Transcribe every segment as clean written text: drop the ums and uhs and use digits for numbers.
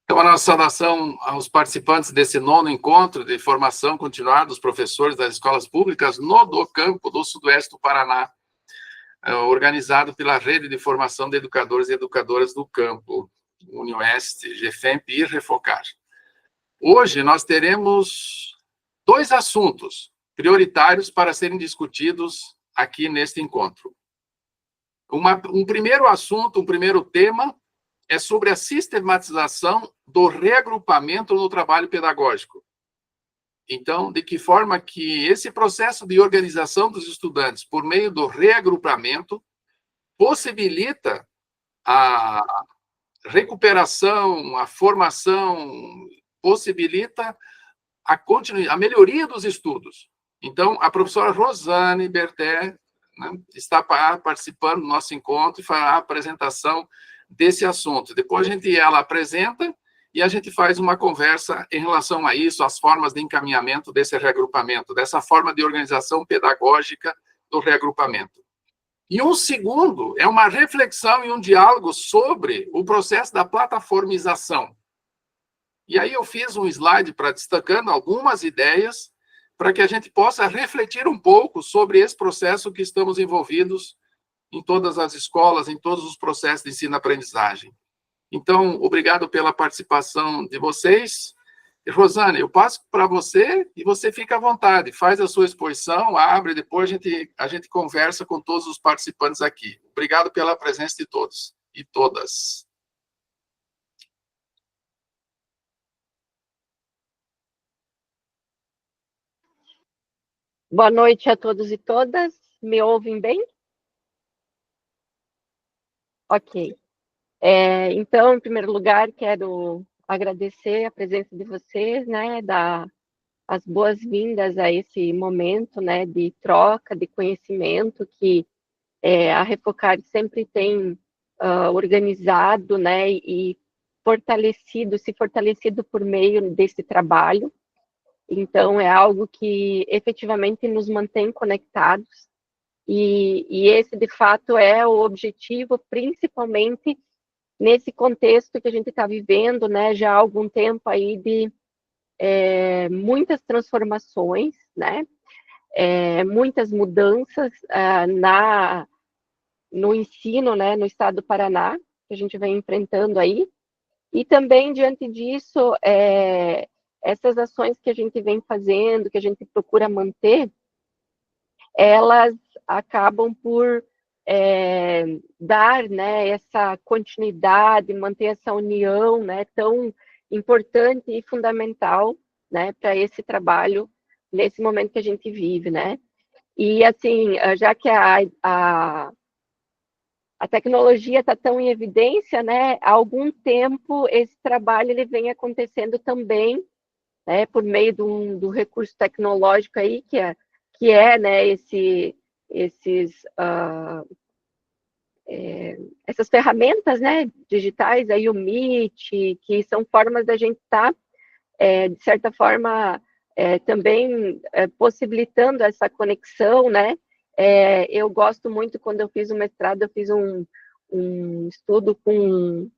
Então, a nossa saudação aos participantes desse 9º encontro de formação continuada dos professores das escolas públicas no do campo do Sudoeste do Paraná, organizado pela Rede de Formação de Educadores e Educadoras do Campo, Unioeste, GFEMP e Refocar. Hoje nós teremos 2 assuntos prioritários para serem discutidos aqui neste encontro. Um primeiro assunto, um primeiro tema, é sobre a sistematização do reagrupamento no trabalho pedagógico. Então, de que forma que esse processo de organização dos estudantes por meio do reagrupamento possibilita a recuperação, a formação, possibilita a melhoria dos estudos. Então, a professora Rosane Berté, né, está participando do nosso encontro e fará a apresentação desse assunto. Depois ela apresenta e a gente faz uma conversa em relação a isso, as formas de encaminhamento desse reagrupamento, dessa forma de organização pedagógica do reagrupamento. E um segundo é uma reflexão e um diálogo sobre o processo da plataformização. E aí eu fiz um slide para destacando algumas ideias para que a gente possa refletir um pouco sobre esse processo que estamos envolvidos em todas as escolas, em todos os processos de ensino-aprendizagem. Então, obrigado pela participação de vocês. Rosane, eu passo para você e você fica à vontade, faz a sua exposição, abre, depois a gente conversa com todos os participantes aqui. Obrigado pela presença de todos e todas. Boa noite a todos e todas. Me ouvem bem? Ok. Então, em primeiro lugar, quero agradecer a presença de vocês, né, dar as boas-vindas a esse momento, né, de troca de conhecimento que a Refocar sempre tem organizado, né, e se fortalecido por meio desse trabalho. Então, é algo que efetivamente nos mantém conectados, e esse, de fato, é o objetivo, principalmente nesse contexto que a gente está vivendo, né, já há algum tempo aí de muitas transformações, né, muitas mudanças no ensino, né, no estado do Paraná, que a gente vem enfrentando aí, e também, diante disso, essas ações que a gente vem fazendo, que a gente procura manter, elas acabam por dar, né, essa continuidade, manter essa união, né, tão importante e fundamental, né, para esse trabalho nesse momento que a gente vive, né? E assim, já que a tecnologia está tão em evidência, né, há algum tempo esse trabalho ele vem acontecendo também, né, por meio do recurso tecnológico aí que é, né, essas ferramentas, né, digitais, aí o Meet, que são formas da gente estar, de certa forma, também possibilitando essa conexão, né. Eu gosto muito, quando eu fiz o mestrado, eu fiz um estudo com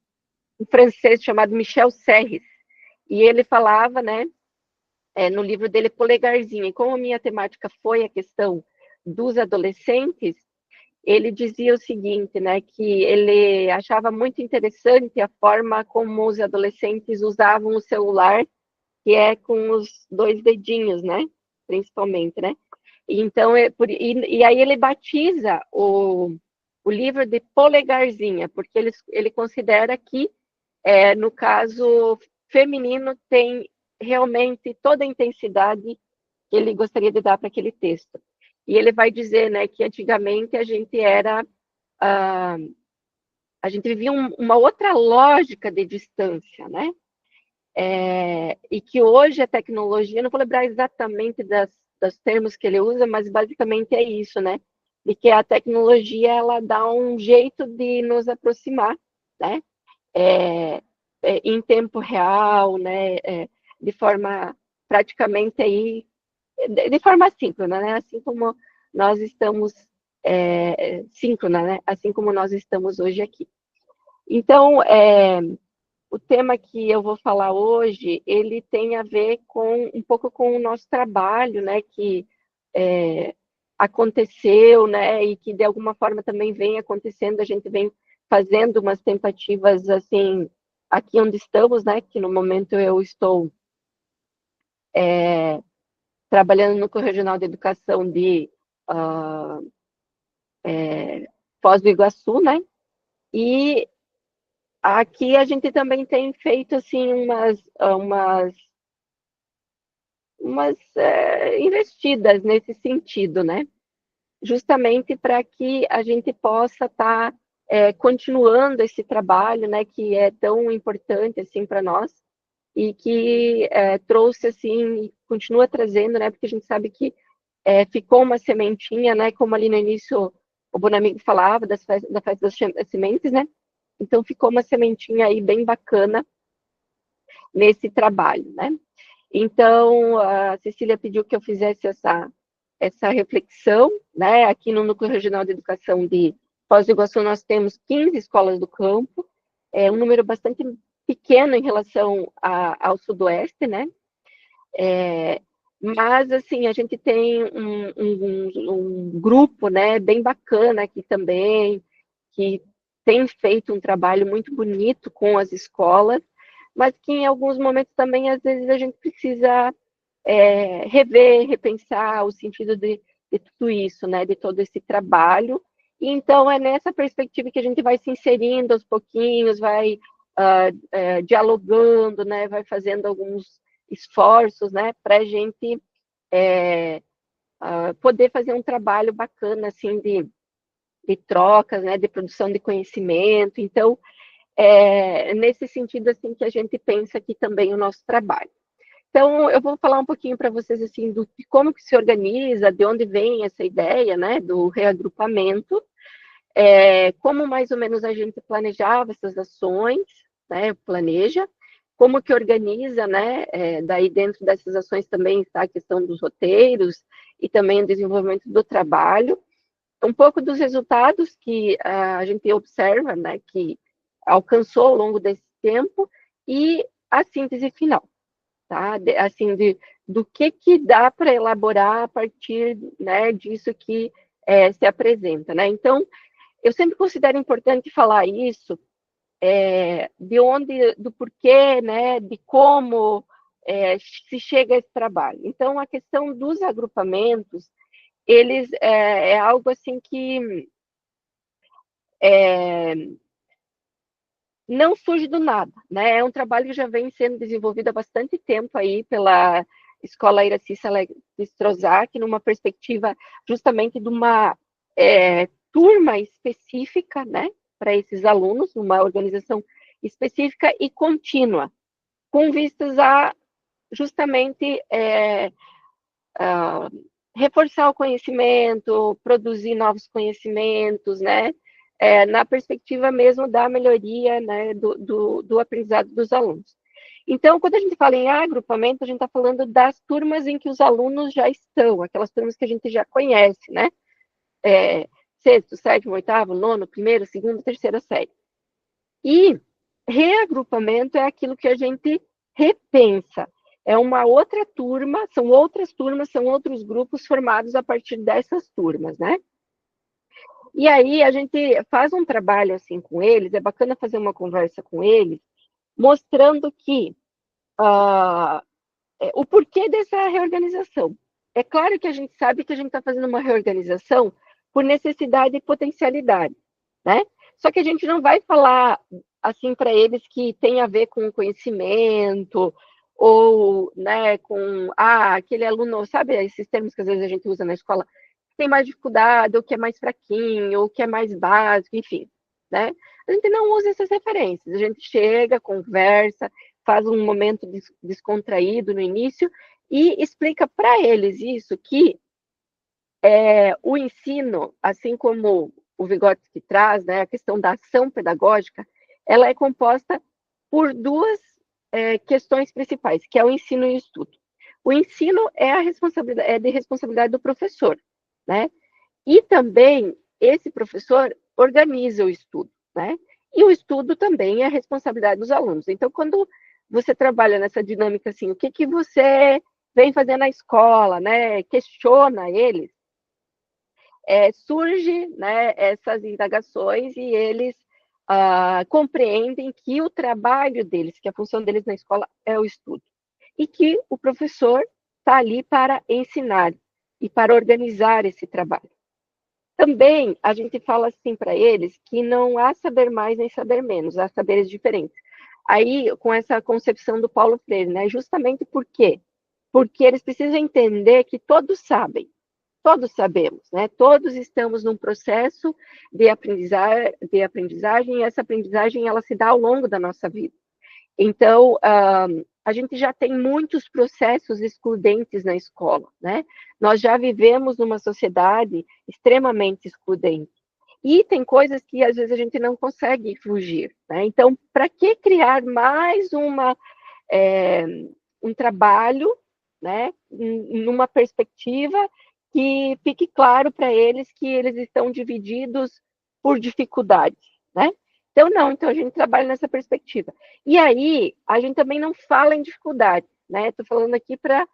um francês chamado Michel Serres, e ele falava, né, no livro dele, Polegarzinho, e como a minha temática foi a questão dos adolescentes, ele dizia o seguinte, né, que ele achava muito interessante a forma como os adolescentes usavam o celular, que é com os 2 dedinhos, né, principalmente, né. Então, e aí ele batiza o livro de Polegarzinha, porque ele considera que, no caso feminino, tem realmente toda a intensidade que ele gostaria de dar para aquele texto. E ele vai dizer, né, que antigamente a gente vivia uma outra lógica de distância, né? E que hoje a tecnologia, não vou lembrar exatamente dos termos que ele usa, mas basicamente é isso, né? De que a tecnologia, ela dá um jeito de nos aproximar, né? Em tempo real, né? De forma praticamente aí, de forma síncrona, né? Assim como nós estamos síncrona, né? Assim como nós estamos hoje aqui. Então, o tema que eu vou falar hoje, ele tem a ver com um pouco com o nosso trabalho, né, que aconteceu, né, e que de alguma forma também vem acontecendo, a gente vem fazendo umas tentativas, assim, aqui onde estamos, né, que no momento eu estou trabalhando no Correio Regional de Educação de Foz do Iguaçu, né, e aqui a gente também tem feito, assim, umas investidas nesse sentido, né, justamente para que a gente possa estar continuando esse trabalho, né, que é tão importante, assim, para nós, e que trouxe, assim, continua trazendo, né, porque a gente sabe que ficou uma sementinha, né, como ali no início o Bonamigo falava, da festa das sementes, né, então ficou uma sementinha aí bem bacana nesse trabalho, né. Então, a Cecília pediu que eu fizesse essa reflexão, né, aqui no Núcleo Regional de Educação de Foz do Iguaçu nós temos 15 escolas do campo, um número bastante pequeno em relação ao sudoeste, né, mas, assim, a gente tem um grupo, né, bem bacana aqui também, que tem feito um trabalho muito bonito com as escolas, mas que em alguns momentos também, às vezes, a gente precisa rever, repensar o sentido de tudo isso, né, de todo esse trabalho. E, então, é nessa perspectiva que a gente vai se inserindo aos pouquinhos, vai dialogando, né, vai fazendo alguns esforços, né, para a gente poder fazer um trabalho bacana, assim, de trocas, né, de produção de conhecimento. Então, nesse sentido, assim, que a gente pensa aqui também o nosso trabalho. Então, eu vou falar um pouquinho para vocês, assim, de como que se organiza, de onde vem essa ideia, né, do reagrupamento, como mais ou menos a gente planejava essas ações, né, planeja, como que organiza, né, daí dentro dessas ações também está a questão dos roteiros e também o desenvolvimento do trabalho, um pouco dos resultados que a gente observa, né, que alcançou ao longo desse tempo e a síntese final, tá? Assim, do que dá para elaborar a partir, né, disso que se apresenta, né? Então, eu sempre considero importante falar isso, de onde, do porquê, né, de como se chega a esse trabalho. Então, a questão dos agrupamentos, eles é algo assim que não surge do nada, né? É um trabalho que já vem sendo desenvolvido há bastante tempo aí pela Escola Iracy Strozak, numa perspectiva justamente de uma turma específica, né, para esses alunos, uma organização específica e contínua, com vistas a justamente reforçar o conhecimento, produzir novos conhecimentos, né, na perspectiva mesmo da melhoria, né, do aprendizado dos alunos. Então, quando a gente fala em agrupamento, a gente está falando das turmas em que os alunos já estão, aquelas turmas que a gente já conhece, né? Sexto, sétimo, oitavo, nono, primeiro, segundo, terceira série. E reagrupamento é aquilo que a gente repensa. É uma outra turma, são outras turmas, são outros grupos formados a partir dessas turmas, né? E aí a gente faz um trabalho assim com eles, é bacana fazer uma conversa com eles, mostrando que o porquê dessa reorganização. É claro que a gente sabe que a gente está fazendo uma reorganização por necessidade e potencialidade, né? Só que a gente não vai falar assim para eles que tem a ver com conhecimento ou, né, com aquele aluno, sabe, esses termos que às vezes a gente usa na escola, tem mais dificuldade, ou que é mais fraquinho, ou que é mais básico, enfim, né? A gente não usa essas referências, a gente chega, conversa, faz um momento descontraído no início e explica para eles isso, que o ensino, assim como o Vygotsky traz, né, a questão da ação pedagógica, ela é composta por duas questões principais, que é o ensino e o estudo. O ensino é de responsabilidade do professor, né? E também esse professor organiza o estudo, né? E o estudo também é a responsabilidade dos alunos. Então, quando você trabalha nessa dinâmica assim, o que, que você vem fazer na escola, né? Questiona eles, surge, né, essas indagações e eles compreendem que o trabalho deles, que a função deles na escola é o estudo. E que o professor está ali para ensinar e para organizar esse trabalho. Também a gente fala assim para eles que não há saber mais nem saber menos, há saberes diferentes. Aí, com essa concepção do Paulo Freire, né? Justamente por quê? Porque eles precisam entender que todos sabemos, né? Todos estamos num processo de aprendizagem e essa aprendizagem ela se dá ao longo da nossa vida. Então, a gente já tem muitos processos excludentes na escola, né? Nós já vivemos numa sociedade extremamente excludente. E tem coisas que às vezes a gente não consegue fugir, né? Então, para que criar mais um trabalho, né, numa perspectiva que fique claro para eles que eles estão divididos por dificuldades, né? Então, não, então a gente trabalha nessa perspectiva. E aí, a gente também não fala em dificuldade, né? Estou falando aqui para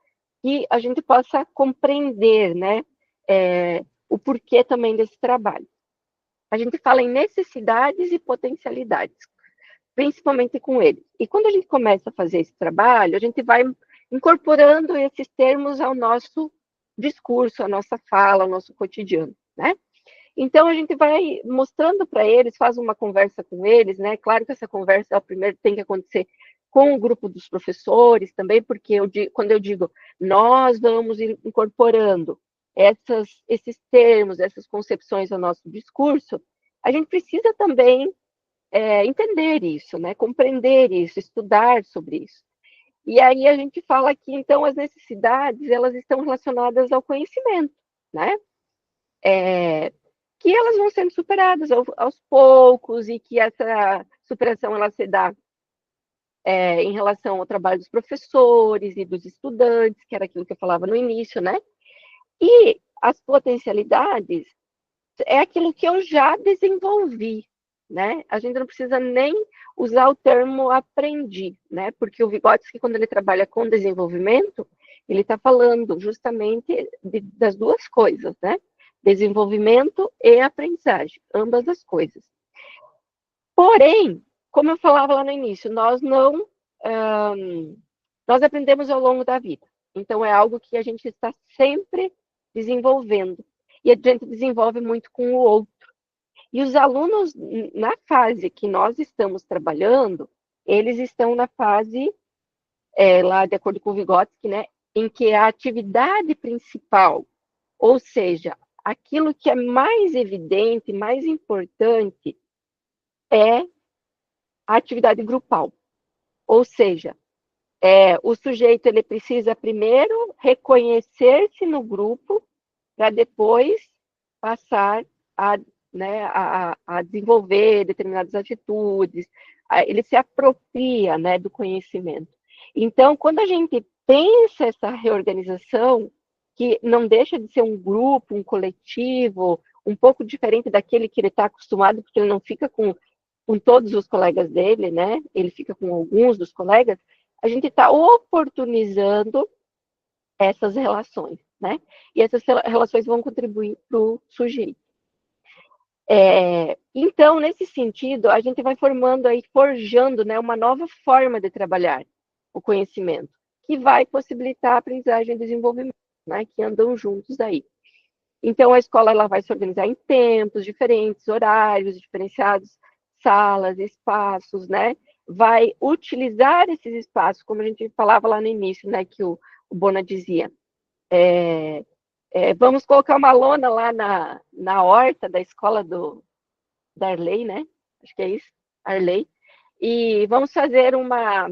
que a gente possa compreender, né, o porquê também desse trabalho. A gente fala em necessidades e potencialidades, principalmente com eles. E quando a gente começa a fazer esse trabalho, a gente vai incorporando esses termos ao nosso discurso, à nossa fala, ao nosso cotidiano, né? Então, a gente vai mostrando para eles, faz uma conversa com eles, né? Claro que essa conversa primeiro tem que acontecer com o grupo dos professores também, porque quando eu digo nós vamos incorporando esses termos, essas concepções ao nosso discurso, a gente precisa também entender isso, né? Compreender isso, estudar sobre isso. E aí a gente fala que, então, as necessidades, elas estão relacionadas ao conhecimento, né? Que elas vão sendo superadas aos poucos e que essa superação ela se dá em relação ao trabalho dos professores e dos estudantes, que era aquilo que eu falava no início, né? E as potencialidades é aquilo que eu já desenvolvi, né? A gente não precisa nem usar o termo aprendi, né? Porque o Vygotsky, quando ele trabalha com desenvolvimento, ele está falando justamente das duas coisas, né? Desenvolvimento e aprendizagem, ambas as coisas. Porém, como eu falava lá no início, nós aprendemos ao longo da vida. Então, é algo que a gente está sempre desenvolvendo. E a gente desenvolve muito com o outro. E os alunos, na fase que nós estamos trabalhando, eles estão na fase, lá de acordo com o Vygotsky, né, em que a atividade principal, ou seja, aquilo que é mais evidente, mais importante, é a atividade grupal. Ou seja, o sujeito ele precisa primeiro reconhecer-se no grupo para depois passar a, né, a desenvolver determinadas atitudes, ele se apropria, né, do conhecimento. Então, quando a gente pensa essa reorganização, que não deixa de ser um grupo, um coletivo, um pouco diferente daquele que ele está acostumado, porque ele não fica com todos os colegas dele, né? Ele fica com alguns dos colegas, a gente está oportunizando essas relações, né? E essas relações vão contribuir para o sujeito. Então, nesse sentido, a gente vai formando aí, forjando, né, uma nova forma de trabalhar o conhecimento, que vai possibilitar a aprendizagem e desenvolvimento, né, que andam juntos aí. Então, a escola ela vai se organizar em tempos diferentes, horários diferenciados, salas, espaços, né? Vai utilizar esses espaços, como a gente falava lá no início, né, que o Bona dizia, vamos colocar uma lona lá na horta da escola da Arley, né? Acho que é isso, Arley. E vamos fazer uma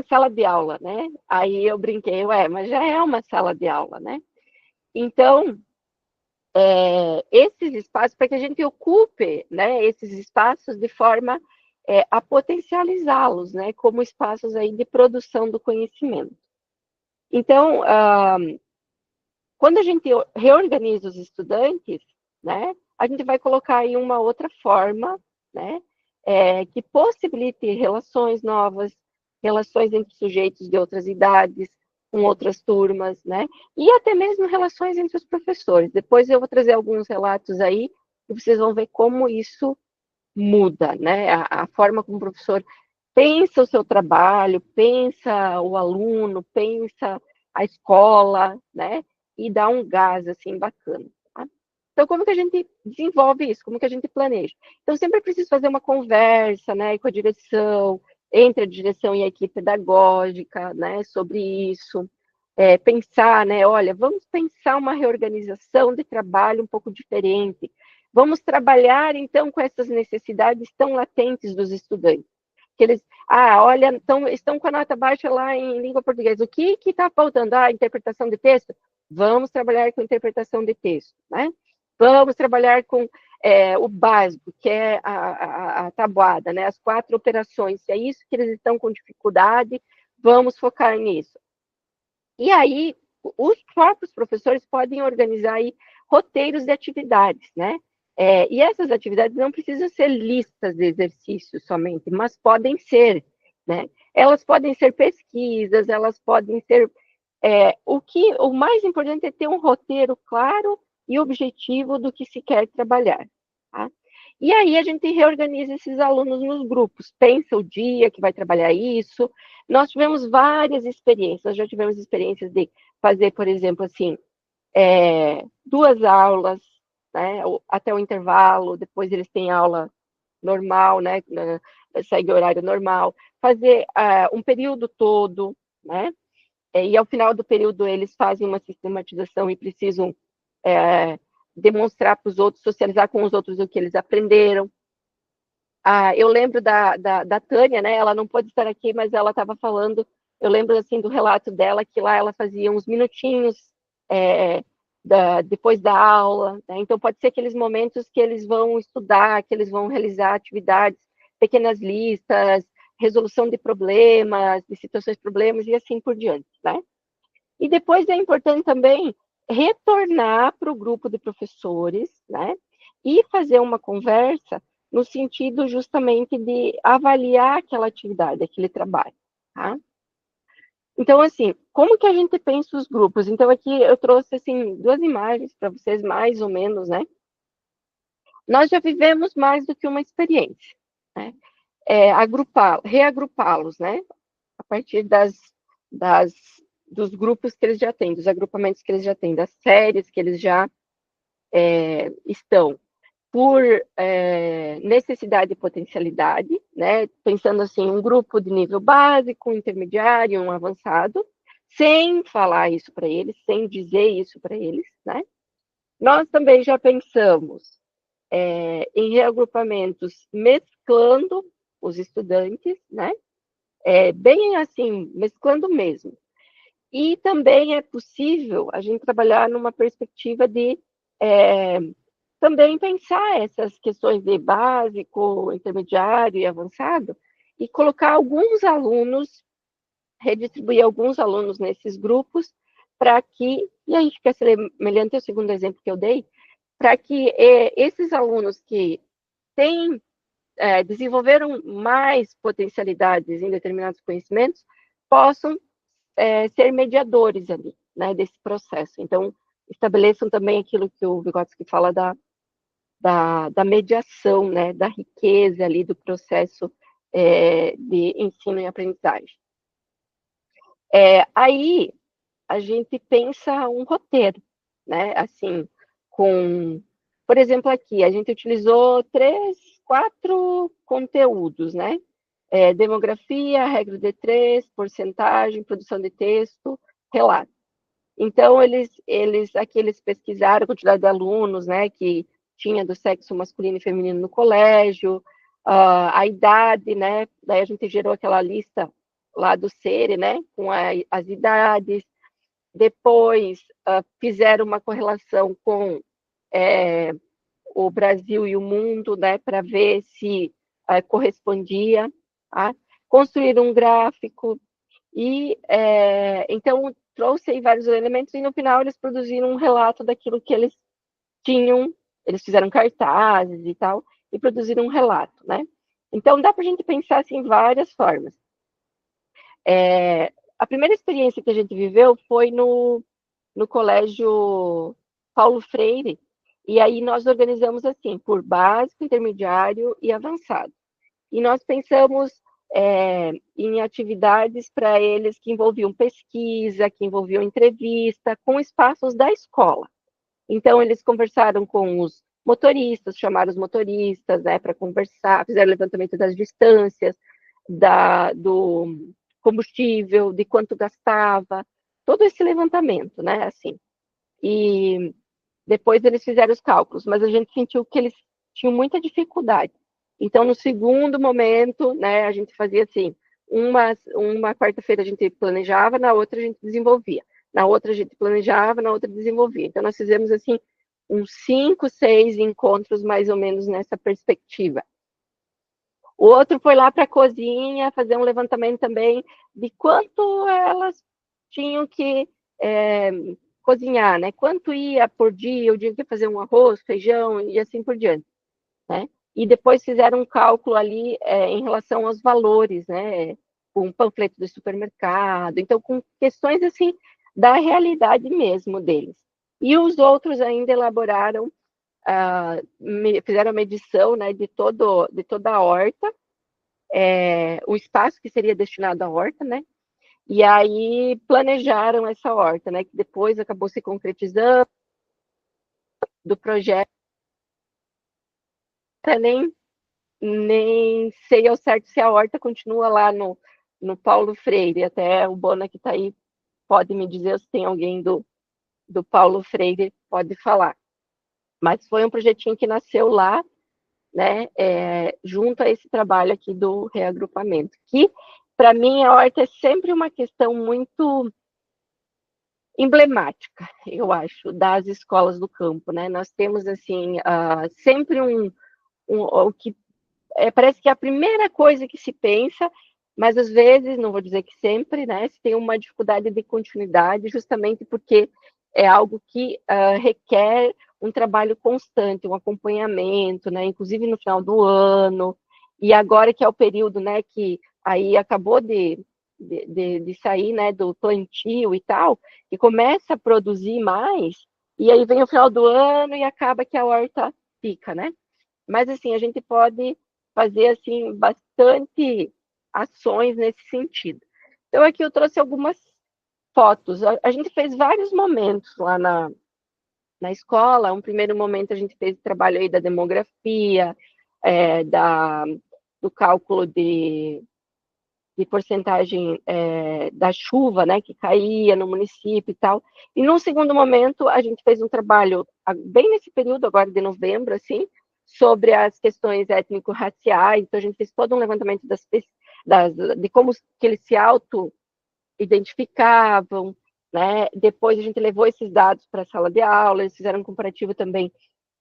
sala de aula, né? Aí eu brinquei, mas já é uma sala de aula, né? Então, esses espaços, para que a gente ocupe, né, esses espaços de forma a potencializá-los, né, como espaços aí de produção do conhecimento. Então, quando a gente reorganiza os estudantes, né, a gente vai colocar aí uma outra forma né? Que possibilite relações novas, relações entre sujeitos de outras idades, com outras turmas, né? E até mesmo relações entre os professores. Depois eu vou trazer alguns relatos aí, e vocês vão ver como isso muda, né? A forma como o professor pensa o seu trabalho, pensa o aluno, pensa a escola, né? E dá um gás, assim, bacana. Tá? Então, como que a gente desenvolve isso? Como que a gente planeja? Então, sempre é preciso fazer uma conversa, né, com a direção, entre a direção e a equipe pedagógica, né, sobre isso. Pensar, né, olha, vamos pensar uma reorganização de trabalho um pouco diferente. Vamos trabalhar, então, com essas necessidades tão latentes dos estudantes. Que eles, olha, estão com a nota baixa lá em língua portuguesa. O que está faltando? Interpretação de texto? Vamos trabalhar com interpretação de texto, né? Vamos trabalhar com o básico, que é a tabuada, né? As 4 operações. Se é isso que eles estão com dificuldade, vamos focar nisso. E aí, os próprios professores podem organizar aí roteiros de atividades, né? E essas atividades não precisam ser listas de exercícios somente, mas podem ser, né? Elas podem ser pesquisas, elas podem ser... o mais importante é ter um roteiro claro e objetivo do que se quer trabalhar, tá? E aí a gente reorganiza esses alunos nos grupos, pensa o dia que vai trabalhar isso. Nós tivemos várias experiências, nós já tivemos experiências de fazer, por exemplo, assim, 2 aulas, né, até o intervalo, depois eles têm aula normal, né, segue o horário normal, fazer um período todo, né, e ao final do período eles fazem uma sistematização e precisam demonstrar para os outros, socializar com os outros o que eles aprenderam. Eu lembro da Tânia, né? Ela não pôde estar aqui, mas ela estava falando. Eu lembro assim do relato dela que lá ela fazia uns minutinhos depois da aula. Né? Então pode ser aqueles momentos que eles vão estudar, que eles vão realizar atividades, pequenas listas, resolução de problemas, de situações problemas e assim por diante, né? E depois é importante também retornar para o grupo de professores, né? E fazer uma conversa no sentido justamente de avaliar aquela atividade, aquele trabalho, tá? Então, assim, como que a gente pensa os grupos? Então, aqui eu trouxe, assim, 2 imagens para vocês, mais ou menos, né? Nós já vivemos mais do que uma experiência, né? Reagrupá-los, né? A partir dos grupos que eles já têm, dos agrupamentos que eles já têm, das séries que eles já estão, por necessidade e potencialidade, né? Pensando assim, um grupo de nível básico, um intermediário, um avançado, sem falar isso para eles, sem dizer isso para eles, né? Nós também já pensamos em reagrupamentos mesclando os estudantes, né? Bem assim, mesclando mesmo. E também é possível a gente trabalhar numa perspectiva de também pensar essas questões de básico, intermediário e avançado, e colocar alguns alunos, redistribuir alguns alunos nesses grupos, para que, e aí fica semelhante ao segundo exemplo que eu dei, para que esses alunos que desenvolveram mais potencialidades em determinados conhecimentos, possam ser mediadores ali, né, desse processo. Então, estabeleçam também aquilo que o Vygotsky fala da mediação, né, da riqueza ali do processo de ensino e aprendizagem. Aí, a gente pensa um roteiro, né, assim, por exemplo, aqui, a gente utilizou 3, 4 conteúdos, né, demografia, regra de 3, porcentagem, produção de texto, relato. Então, aqui eles pesquisaram a quantidade de alunos, né, que tinha do sexo masculino e feminino no colégio, a idade, né, daí a gente gerou aquela lista lá do SERE, né, com as idades, depois fizeram uma correlação com o Brasil e o mundo, né, para ver se correspondia, tá? Construíram um gráfico, e então trouxe aí vários elementos, e no final eles produziram um relato daquilo que eles tinham, eles fizeram cartazes e tal, e produzir um relato, né? Então, dá para a gente pensar assim, em várias formas. A primeira experiência que a gente viveu foi no colégio Paulo Freire, e aí nós organizamos assim, por básico, intermediário e avançado. E nós pensamos em atividades para eles que envolviam pesquisa, que envolviam entrevista, com espaços da escola. Então, eles conversaram com os motoristas, chamaram os motoristas, né, para conversar, fizeram levantamento das distâncias, do combustível, de quanto gastava, todo esse levantamento, né, assim. E depois eles fizeram os cálculos, mas a gente sentiu que eles tinham muita dificuldade. Então, no segundo momento, né, a gente fazia assim, uma quarta-feira a gente planejava, na outra a gente desenvolvia. Na outra a gente planejava, na outra desenvolvia. Então, nós fizemos assim, uns 5, 6 encontros mais ou menos nessa perspectiva. O outro foi lá para a cozinha fazer um levantamento também de quanto elas tinham que cozinhar, né? Quanto ia por dia, o dia que ia fazer um arroz, feijão e assim por diante, né? E depois fizeram um cálculo ali em relação aos valores, né? Com um panfleto do supermercado, então com questões assim da realidade mesmo deles. E os outros ainda elaboraram, fizeram a medição, né, de toda a horta, o espaço que seria destinado à horta, né? E aí planejaram essa horta, né? Que depois acabou se concretizando do projeto. Nem sei ao certo se a horta continua lá no Paulo Freire. Até o Bona que está aí pode me dizer se tem alguém do Paulo Freire pode falar. Mas foi um projetinho que nasceu lá, né? Junto a esse trabalho aqui do reagrupamento. Que, para mim, a horta é sempre uma questão muito emblemática, eu acho, das escolas do campo, né? Nós temos, assim, sempre o que parece que é a primeira coisa que se pensa, mas às vezes, não vou dizer que sempre, né? Se tem uma dificuldade de continuidade, justamente porque é algo que requer um trabalho constante, um acompanhamento, né? Inclusive no final do ano, e agora que é o período, né? Que aí acabou de sair, né, do plantio e tal, e começa a produzir mais, e aí vem o final do ano e acaba que a horta fica, né? Mas, assim, a gente pode fazer, assim, bastante ações nesse sentido. Então, aqui eu trouxe algumas fotos. A gente fez vários momentos lá na escola. Um primeiro momento a gente fez o trabalho aí da demografia, do cálculo de porcentagem da chuva, né, que caía no município e tal. E num segundo momento, a gente fez um trabalho, bem nesse período agora de novembro, assim, sobre as questões étnico-raciais. Então, a gente fez todo um levantamento de como que eles se auto-identificavam, né? Depois a gente levou esses dados para a sala de aula, eles fizeram um comparativo também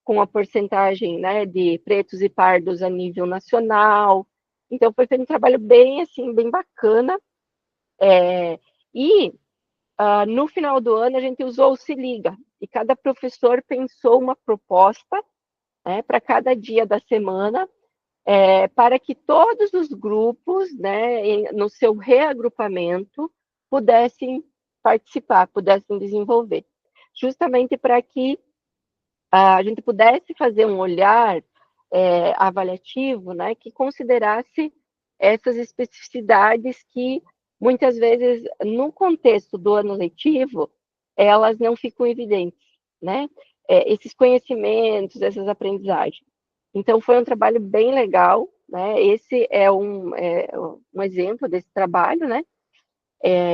com a porcentagem, né, de pretos e pardos a nível nacional. Então, foi feito um trabalho bem, assim, bem bacana. No final do ano, a gente usou o Se Liga, e cada professor pensou uma proposta, né, para cada dia da semana, para que todos os grupos, né, no seu reagrupamento, pudessem participar, pudessem desenvolver. Justamente para que a gente pudesse fazer um olhar avaliativo, né, que considerasse essas especificidades que, muitas vezes, no contexto do ano letivo, elas não ficam evidentes, né? Esses conhecimentos, essas aprendizagens. Então, foi um trabalho bem legal, né? Esse é um exemplo desse trabalho, né?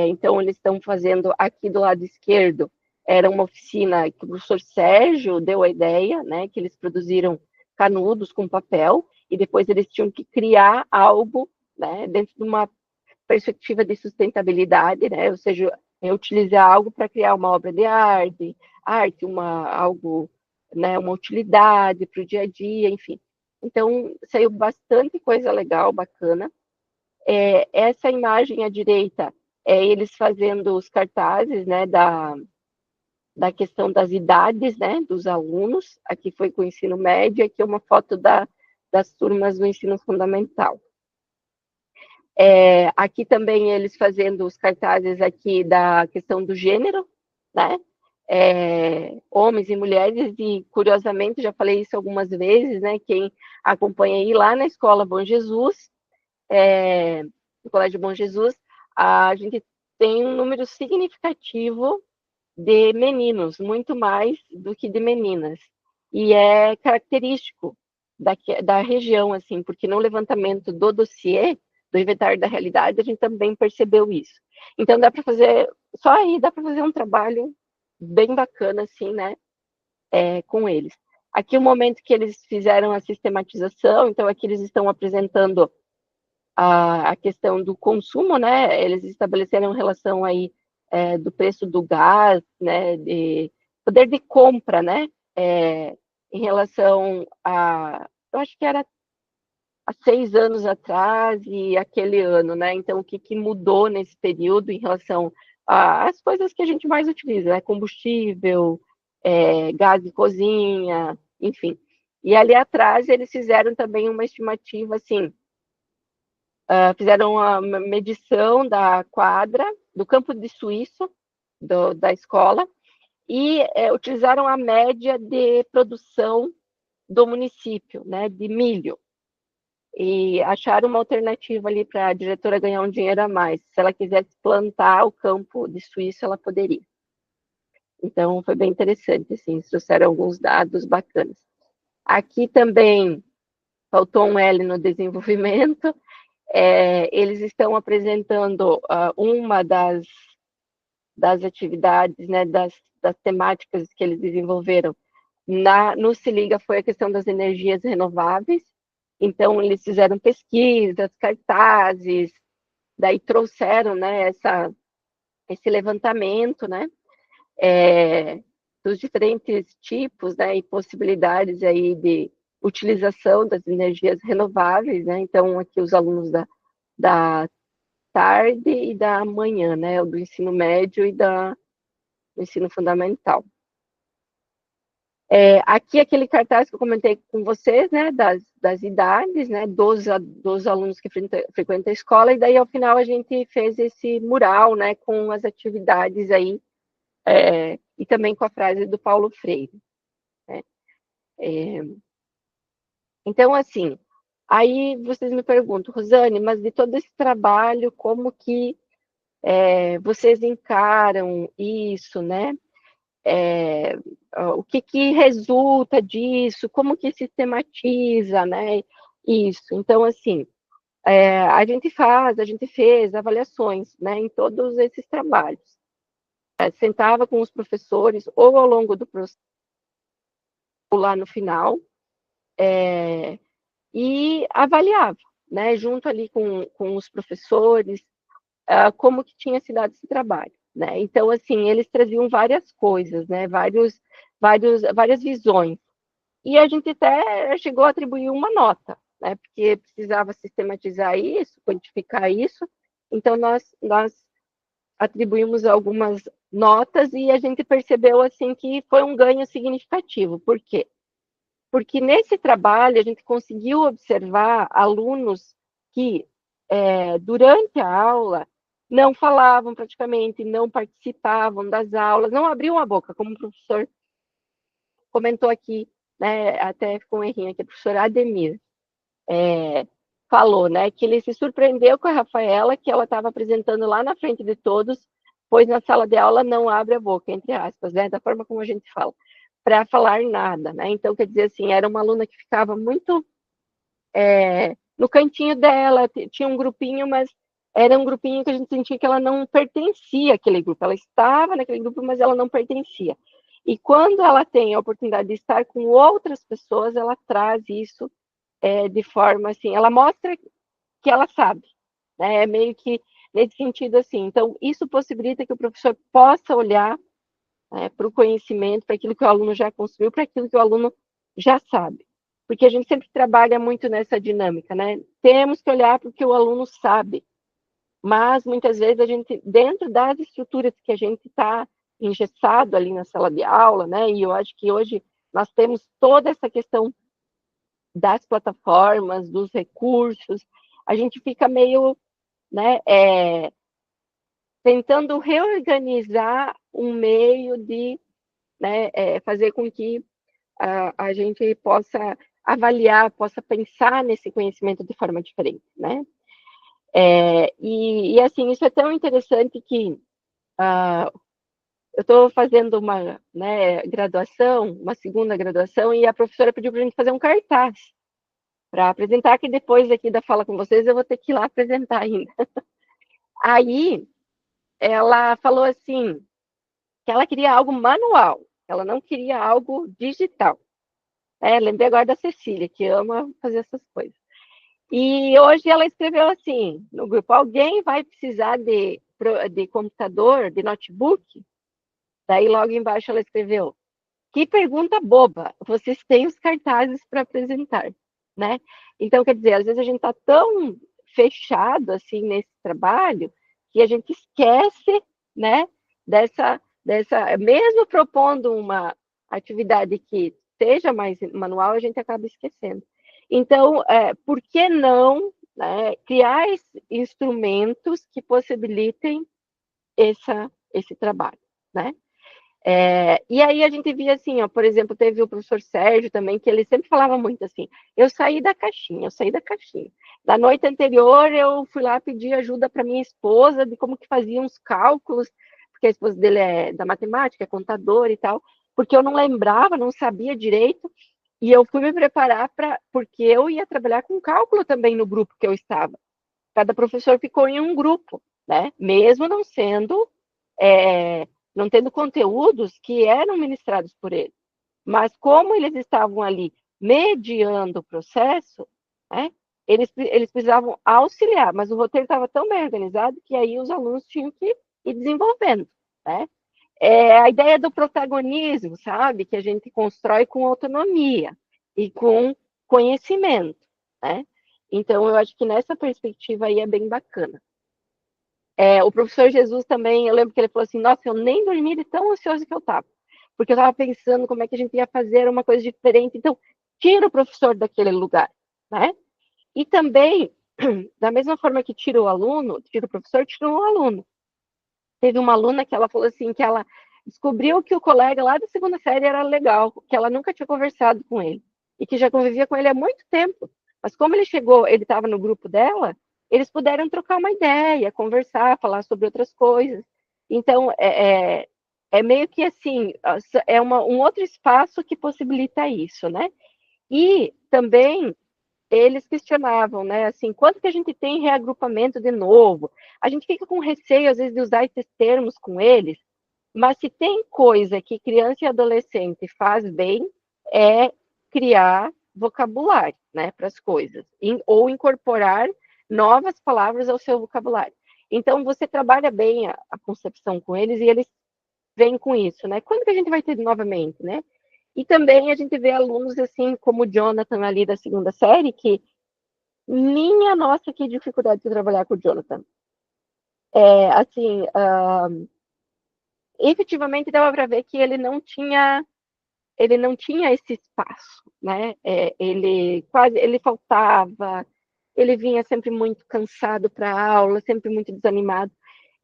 Então, eles estão fazendo aqui do lado esquerdo, era uma oficina que o professor Sérgio deu a ideia, né? Que eles produziram canudos com papel, e depois eles tinham que criar algo, né? Dentro de uma perspectiva de sustentabilidade, né? Ou seja, utilizar algo para criar uma obra de arte, algo, né? Uma utilidade para o dia a dia, enfim. Então, saiu bastante coisa legal, bacana. Essa imagem à direita eles fazendo os cartazes, né, da questão das idades, né, dos alunos. Aqui foi com o ensino médio, aqui é uma foto da das turmas do ensino fundamental. Aqui também eles fazendo os cartazes aqui da questão do gênero, né? Homens e mulheres, e curiosamente, já falei isso algumas vezes, né? Quem acompanha aí lá na Escola Bom Jesus, no Colégio Bom Jesus, a gente tem um número significativo de meninos, muito mais do que de meninas. E é característico da região, assim, porque no levantamento do dossiê, do inventário da realidade, a gente também percebeu isso. Então, dá para fazer, só aí dá para fazer um trabalho bem bacana, assim, né, com eles. Aqui o momento que eles fizeram a sistematização, então aqui eles estão apresentando a questão do consumo, né, eles estabeleceram relação aí do preço do gás, né, de poder de compra, né, em relação eu acho que era há 6 anos atrás e aquele ano, né? Então, o que mudou nesse período em relação às coisas que a gente mais utiliza, né? Combustível, gás de cozinha, enfim. E ali atrás eles fizeram também uma estimativa, assim, fizeram uma medição da quadra, do campo de suíço, da escola, e utilizaram a média de produção do município, né, de milho. E acharam uma alternativa ali para a diretora ganhar um dinheiro a mais. Se ela quisesse plantar o campo de suíço, ela poderia. Então, foi bem interessante, assim, trouxeram alguns dados bacanas. Aqui também faltou um L no desenvolvimento. Eles estão apresentando uma das atividades, né, das temáticas que eles desenvolveram no Se Liga foi a questão das energias renováveis. Então, eles fizeram pesquisas, cartazes, daí trouxeram, né, esse levantamento, né, dos diferentes tipos, né, e possibilidades aí de utilização das energias renováveis, né. Então, aqui os alunos da tarde e da manhã, né, do ensino médio e do ensino fundamental. Aqui, aquele cartaz que eu comentei com vocês, né, das idades, né, dos alunos que frequentam a escola, e daí, ao final, a gente fez esse mural, né, com as atividades aí, e também com a frase do Paulo Freire, né. Então, assim, aí vocês me perguntam, Rosane, mas de todo esse trabalho, como que vocês encaram isso, né? O que resulta disso, como que sistematiza, né, isso. Então, assim, a gente fez avaliações, né, em todos esses trabalhos. Sentava com os professores, ou ao longo do processo, ou lá no final, e avaliava, né, junto ali com os professores, como que tinha sido esse trabalho, né? Então, assim, eles traziam várias coisas, né? Várias visões. E a gente até chegou a atribuir uma nota, né? Porque precisava sistematizar isso, quantificar isso. Então, nós atribuímos algumas notas e a gente percebeu, assim, que foi um ganho significativo. Por quê? Porque nesse trabalho a gente conseguiu observar alunos que, durante a aula, não falavam praticamente, não participavam das aulas, não abriam a boca, como o professor comentou aqui, né, até ficou um errinho aqui, o professor Ademir falou, né, que ele se surpreendeu com a Rafaela, que ela estava apresentando lá na frente de todos, pois na sala de aula não abre a boca, entre aspas, né, da forma como a gente fala, para falar nada, né, então, quer dizer assim, era uma aluna que ficava muito no cantinho dela, tinha um grupinho, mas era um grupinho que a gente sentia que ela não pertencia àquele grupo. Ela estava naquele grupo, mas ela não pertencia. E quando ela tem a oportunidade de estar com outras pessoas, ela traz isso de forma assim, ela mostra que ela sabe, né? É meio que nesse sentido assim. Então, isso possibilita que o professor possa olhar para o conhecimento, para aquilo que o aluno já construiu, para aquilo que o aluno já sabe. Porque a gente sempre trabalha muito nessa dinâmica, né? Temos que olhar para o que o aluno sabe, mas muitas vezes a gente, dentro das estruturas que a gente está engessado ali na sala de aula, né? E eu acho que hoje nós temos toda essa questão das plataformas, dos recursos, a gente fica meio, né, tentando reorganizar um meio de, né, fazer com que a gente possa avaliar, possa pensar nesse conhecimento de forma diferente, né? E assim, isso é tão interessante que eu estou fazendo uma, né, graduação, uma segunda graduação, e a professora pediu para a gente fazer um cartaz para apresentar, que depois aqui da fala com vocês eu vou ter que ir lá apresentar ainda. Aí ela falou assim, que ela queria algo manual, ela não queria algo digital. Lembrei agora da Cecília, que ama fazer essas coisas. E hoje ela escreveu assim, no grupo, alguém vai precisar de computador, de notebook? Daí logo embaixo ela escreveu, que pergunta boba, vocês têm os cartazes para apresentar, né? Então, quer dizer, às vezes a gente está tão fechado, assim, nesse trabalho, que a gente esquece, né, mesmo propondo uma atividade que seja mais manual, a gente acaba esquecendo. Então, por que não, né, criar instrumentos que possibilitem esse trabalho, né? E aí a gente via assim, ó, por exemplo, teve o professor Sérgio também, que ele sempre falava muito assim, eu saí da caixinha, eu saí da caixinha. Na noite anterior, eu fui lá pedir ajuda para minha esposa de como que fazia uns cálculos, porque a esposa dele é da matemática, é contador e tal, porque eu não lembrava, não sabia direito, e eu fui me preparar porque eu ia trabalhar com cálculo também no grupo que eu estava. Cada professor ficou em um grupo, né? Mesmo não sendo, não tendo conteúdos que eram ministrados por ele. Mas como eles estavam ali mediando o processo, né? Eles precisavam auxiliar, mas o roteiro estava tão bem organizado que aí os alunos tinham que ir desenvolvendo, né? A ideia do protagonismo, sabe? Que a gente constrói com autonomia e com conhecimento, né? Então, eu acho que nessa perspectiva aí é bem bacana. O professor Jesus também, eu lembro que ele falou assim, nossa, eu nem dormi de tão ansioso que eu estava, porque eu estava pensando como é que a gente ia fazer uma coisa diferente, então, tira o professor daquele lugar, né? E também, da mesma forma que tira o aluno, tira o professor, tira o aluno. Teve uma aluna que ela falou assim, que ela descobriu que o colega lá da segunda série era legal, que ela nunca tinha conversado com ele, e que já convivia com ele há muito tempo. Mas como ele chegou, ele estava no grupo dela, eles puderam trocar uma ideia, conversar, falar sobre outras coisas. Então, é meio que assim, um outro espaço que possibilita isso, né? E também eles questionavam, né, assim, quanto que a gente tem reagrupamento de novo? A gente fica com receio, às vezes, de usar esses termos com eles, mas se tem coisa que criança e adolescente faz bem, é criar vocabulário, né, para as coisas, ou incorporar novas palavras ao seu vocabulário. Então, você trabalha bem a concepção com eles e eles vêm com isso, né? Quando que a gente vai ter novamente, né? E também a gente vê alunos assim, como o Jonathan ali da segunda série, que minha nossa, que dificuldade de trabalhar com o Jonathan. Assim, efetivamente dava para ver que ele não tinha esse espaço, né? Ele faltava, ele vinha sempre muito cansado para a aula, sempre muito desanimado.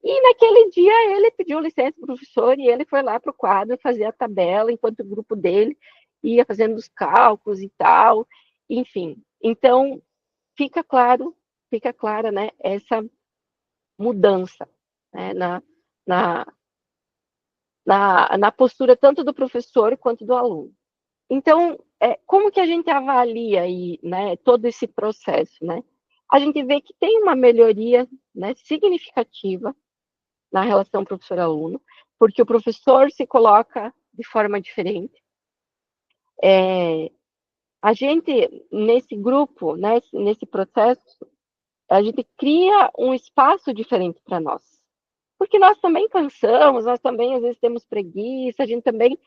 E naquele dia ele pediu licença para o professor e ele foi lá para o quadro fazer a tabela, enquanto o grupo dele ia fazendo os cálculos e tal, enfim. Então, fica clara, né, essa mudança, né, na postura tanto do professor quanto do aluno. Então, como que a gente avalia aí, né, todo esse processo, né? A gente vê que tem uma melhoria, né, significativa na relação professor-aluno, porque o professor se coloca de forma diferente. A gente, nesse grupo, né, nesse processo, a gente cria um espaço diferente para nós. Porque nós também cansamos, nós também às vezes temos preguiça, a gente também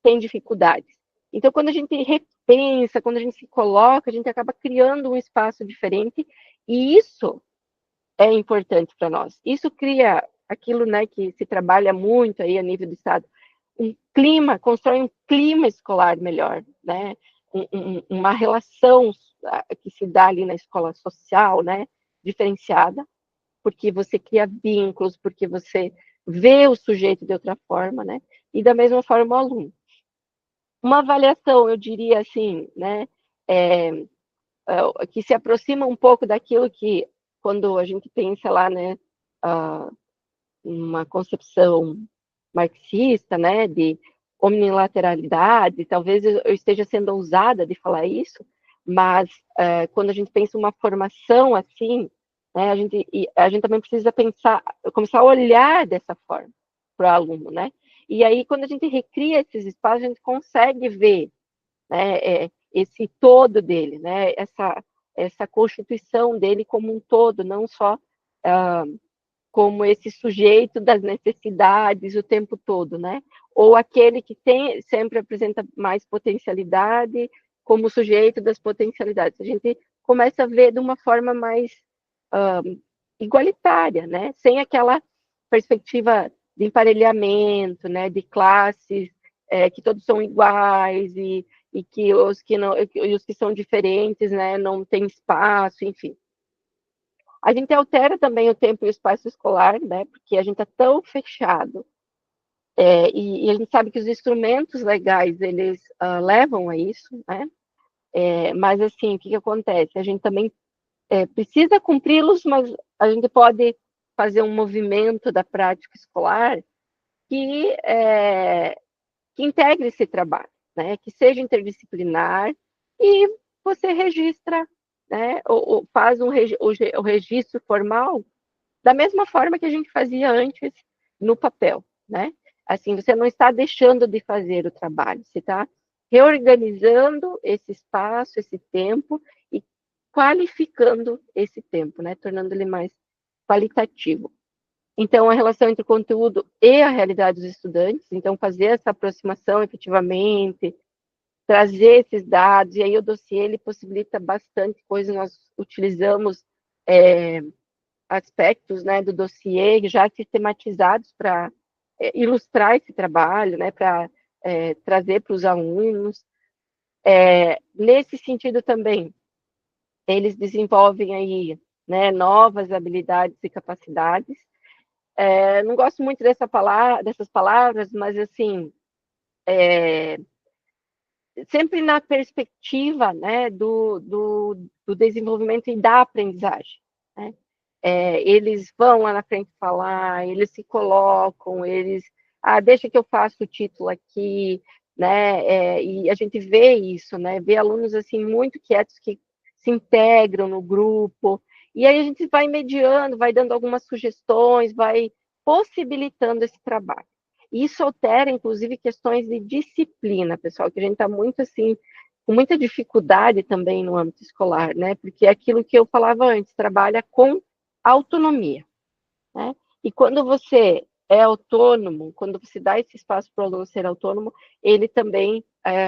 tem dificuldades. Então, quando a gente repensa, quando a gente se coloca, a gente acaba criando um espaço diferente, e isso é importante para nós. Isso cria aquilo, né, que se trabalha muito aí a nível do Estado, constrói um clima escolar melhor, né? uma relação que se dá ali na escola social, né, diferenciada, porque você cria vínculos, porque você vê o sujeito de outra forma, né, e da mesma forma o aluno. Uma avaliação, eu diria assim, né, que se aproxima um pouco daquilo que, quando a gente pensa lá, né, uma concepção marxista, né, de omnilateralidade, talvez eu esteja sendo ousada de falar isso, mas quando a gente pensa uma formação assim, né, a gente também precisa pensar, começar a olhar dessa forma para o aluno, né? E aí, quando a gente recria esses espaços, a gente consegue ver, né, esse todo dele, né, essa constituição dele como um todo, não só como esse sujeito das necessidades o tempo todo, né? Ou aquele que sempre apresenta mais potencialidade como sujeito das potencialidades. A gente começa a ver de uma forma mais igualitária, né? Sem aquela perspectiva de emparelhamento, né? De classes que todos são iguais e que os que são diferentes, né? Não tem espaço, enfim. A gente altera também o tempo e o espaço escolar, né? Porque a gente está tão fechado. E a gente sabe que os instrumentos legais, eles levam a isso, né? Mas, assim, o que acontece? A gente também precisa cumpri-los, mas a gente pode fazer um movimento da prática escolar que integre esse trabalho, né? Que seja interdisciplinar e você registra, né? Ou faz o registro formal da mesma forma que a gente fazia antes no papel, né? Assim, você não está deixando de fazer o trabalho, você está reorganizando esse espaço, esse tempo e qualificando esse tempo, né? Tornando ele mais qualitativo. Então, a relação entre o conteúdo e a realidade dos estudantes, então, fazer essa aproximação efetivamente, trazer esses dados, e aí o dossiê, ele possibilita bastante coisa, nós utilizamos aspectos, né, do dossiê já sistematizados para ilustrar esse trabalho, né, para trazer para os alunos. Nesse sentido também, eles desenvolvem aí, né, novas habilidades e capacidades. Não gosto muito dessas palavras, mas assim, sempre na perspectiva, né, do desenvolvimento e da aprendizagem, né? Eles vão lá na frente falar, eles se colocam, deixa que eu faça o título aqui, né? E a gente vê isso, né? Vê alunos assim muito quietos que se integram no grupo, e aí a gente vai mediando, vai dando algumas sugestões, vai possibilitando esse trabalho. Isso altera, inclusive, questões de disciplina, pessoal, que a gente está muito assim, com muita dificuldade também no âmbito escolar, né? Porque é aquilo que eu falava antes, trabalha com autonomia, né? E quando você é autônomo, quando você dá esse espaço para o aluno ser autônomo, ele também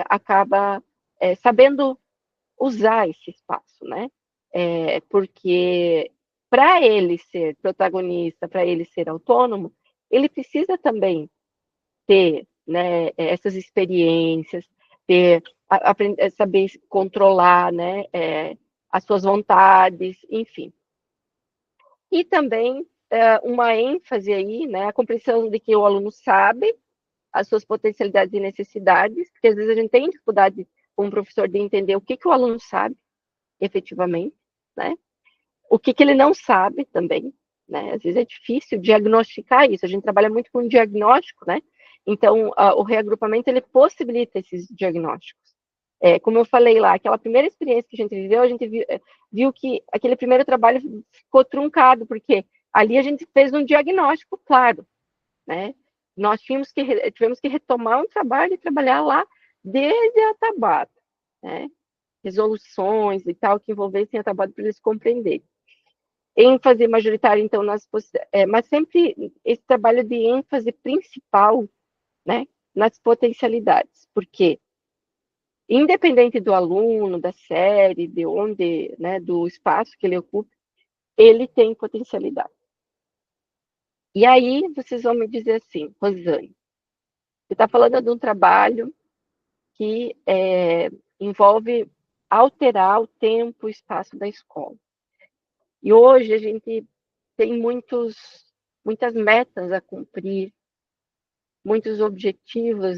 acaba sabendo usar esse espaço, né? Porque para ele ser protagonista, para ele ser autônomo, ele precisa também ter, né, essas experiências, aprender, saber controlar, né, as suas vontades, enfim. E também uma ênfase aí, né, a compreensão de que o aluno sabe as suas potencialidades e necessidades, porque às vezes a gente tem dificuldade com o professor de entender o que o aluno sabe, efetivamente, né? O que ele não sabe também, né? Às vezes é difícil diagnosticar isso, a gente trabalha muito com diagnóstico, né? Então, o reagrupamento, ele possibilita esses diagnósticos. Como eu falei lá, aquela primeira experiência que a gente viveu, a gente viu que aquele primeiro trabalho ficou truncado, porque ali a gente fez um diagnóstico claro, né? Nós tivemos que retomar um trabalho e trabalhar lá desde a Tabata, né? Resoluções e tal, que envolvessem a Tabata para eles compreenderem. ênfase majoritária, então, mas sempre esse trabalho de ênfase principal, né, nas potencialidades, porque independente do aluno, da série, de onde, né, do espaço que ele ocupa, ele tem potencialidade. E aí vocês vão me dizer assim, Rosane, você está falando de um trabalho que envolve alterar o tempo e o espaço da escola. E hoje a gente tem muitas metas a cumprir, muitos objetivos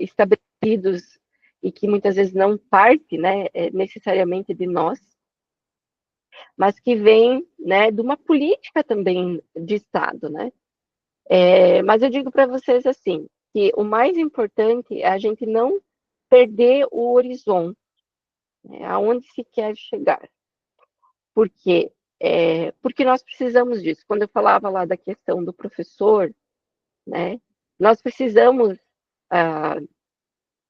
estabelecidos e que muitas vezes não parte, né, necessariamente de nós, mas que vem, né, de uma política também de Estado, né? Mas eu digo para vocês assim, que o mais importante é a gente não perder o horizonte, né, aonde se quer chegar. Por quê? Porque nós precisamos disso. Quando eu falava lá da questão do professor, né, nós precisamos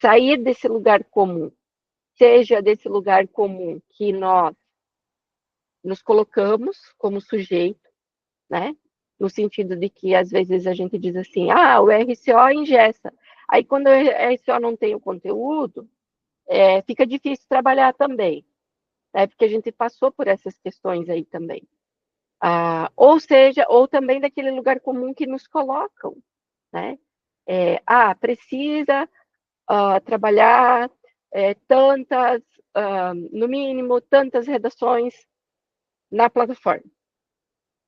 sair desse lugar comum, seja desse lugar comum que nós nos colocamos como sujeito, né? No sentido de que, às vezes, a gente diz assim, o RCO engessa. Aí, quando o RCO não tem o conteúdo, fica difícil trabalhar também, né? Porque a gente passou por essas questões aí também. Ou seja, ou também daquele lugar comum que nos colocam, né? Precisa trabalhar no mínimo, tantas redações na plataforma.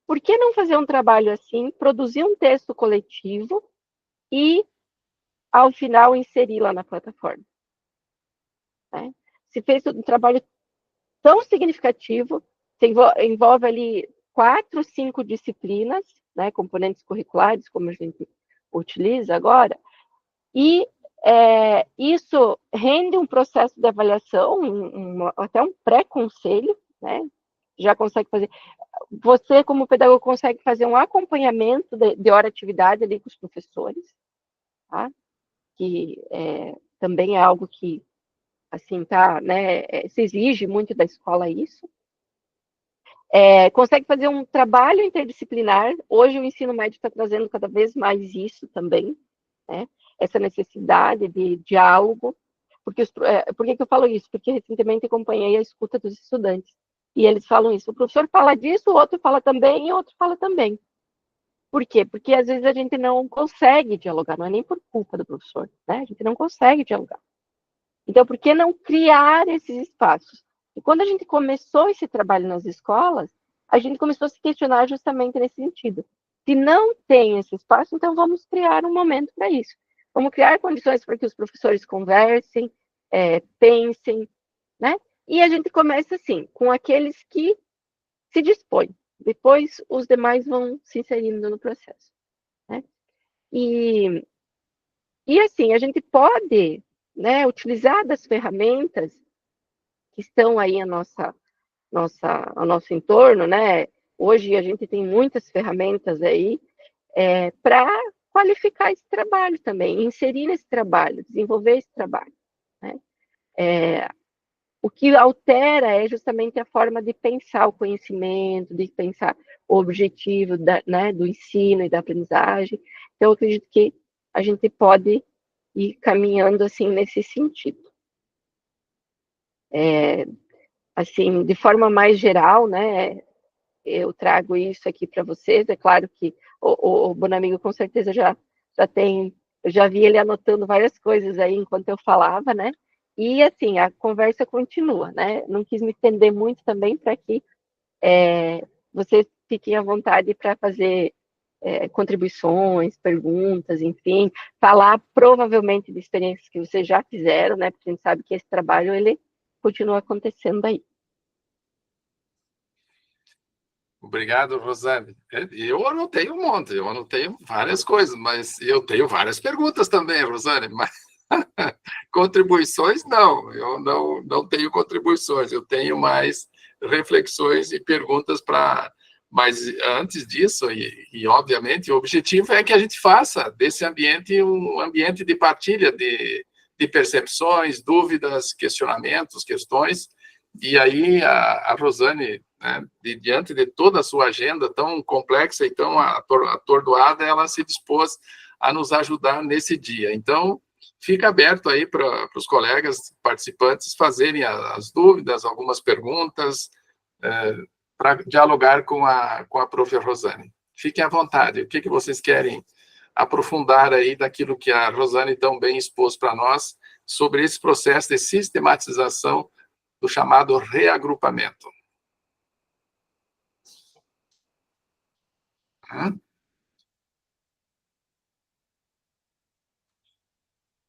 Por que não fazer um trabalho assim, produzir um texto coletivo e, ao final, inserir lá na plataforma? Né? Se fez um trabalho tão significativo, envolve ali 4, 5 disciplinas, né, componentes curriculares, como a gente utiliza agora, e isso rende um processo de avaliação, até um pré-conselho, né? Já consegue fazer. Você, como pedagogo, consegue fazer um acompanhamento de hora-atividade ali com os professores, tá? Que também é algo que, assim, né? Se exige muito da escola isso. Consegue fazer um trabalho interdisciplinar. Hoje o ensino médio está trazendo cada vez mais isso também, né? Essa necessidade de diálogo. Por que eu falo isso? Porque recentemente acompanhei a escuta dos estudantes. E eles falam isso. O professor fala disso, o outro fala também, e o outro fala também. Por quê? Porque às vezes a gente não consegue dialogar, não é nem por culpa do professor, né? A gente não consegue dialogar. Então, por que não criar esses espaços? E quando a gente começou esse trabalho nas escolas, a gente começou a se questionar justamente nesse sentido. Se não tem esse espaço, então vamos criar um momento para isso. Vamos criar condições para que os professores conversem, pensem, né? E a gente começa assim, com aqueles que se dispõem. Depois, os demais vão se inserindo no processo, né? E assim, a gente pode, né, utilizar das ferramentas que estão aí ao nosso entorno, né? Hoje a gente tem muitas ferramentas aí para qualificar esse trabalho também, inserir nesse trabalho, desenvolver esse trabalho, né? O que altera é justamente a forma de pensar o conhecimento, de pensar o objetivo né, do ensino e da aprendizagem. Então, eu acredito que a gente pode ir caminhando assim nesse sentido. Assim, de forma mais geral, né, eu trago isso aqui para vocês. É claro que o Bonamigo com certeza já tem, eu já vi ele anotando várias coisas aí enquanto eu falava, né? E assim, a conversa continua, né? Não quis me estender muito também para que vocês fiquem à vontade para fazer contribuições, perguntas, enfim, falar provavelmente de experiências que vocês já fizeram, né? Porque a gente sabe que esse trabalho ele continua acontecendo aí. Obrigado, Rosane. Eu anotei um monte, eu anotei várias coisas, mas eu tenho várias perguntas também, Rosane, mas contribuições não, eu não tenho contribuições, eu tenho mais reflexões e perguntas para... Mas antes disso, e obviamente, o objetivo é que a gente faça desse ambiente um ambiente de partilha de percepções, dúvidas, questionamentos, questões. E aí a Rosane, né, diante de toda a sua agenda tão complexa e tão atordoada, ela se dispôs a nos ajudar nesse dia. Então, fica aberto aí para os colegas participantes fazerem as dúvidas, algumas perguntas, para dialogar com a prof. Rosane. Fiquem à vontade. O que vocês querem aprofundar aí daquilo que a Rosane tão bem expôs para nós sobre esse processo de sistematização do chamado reagrupamento.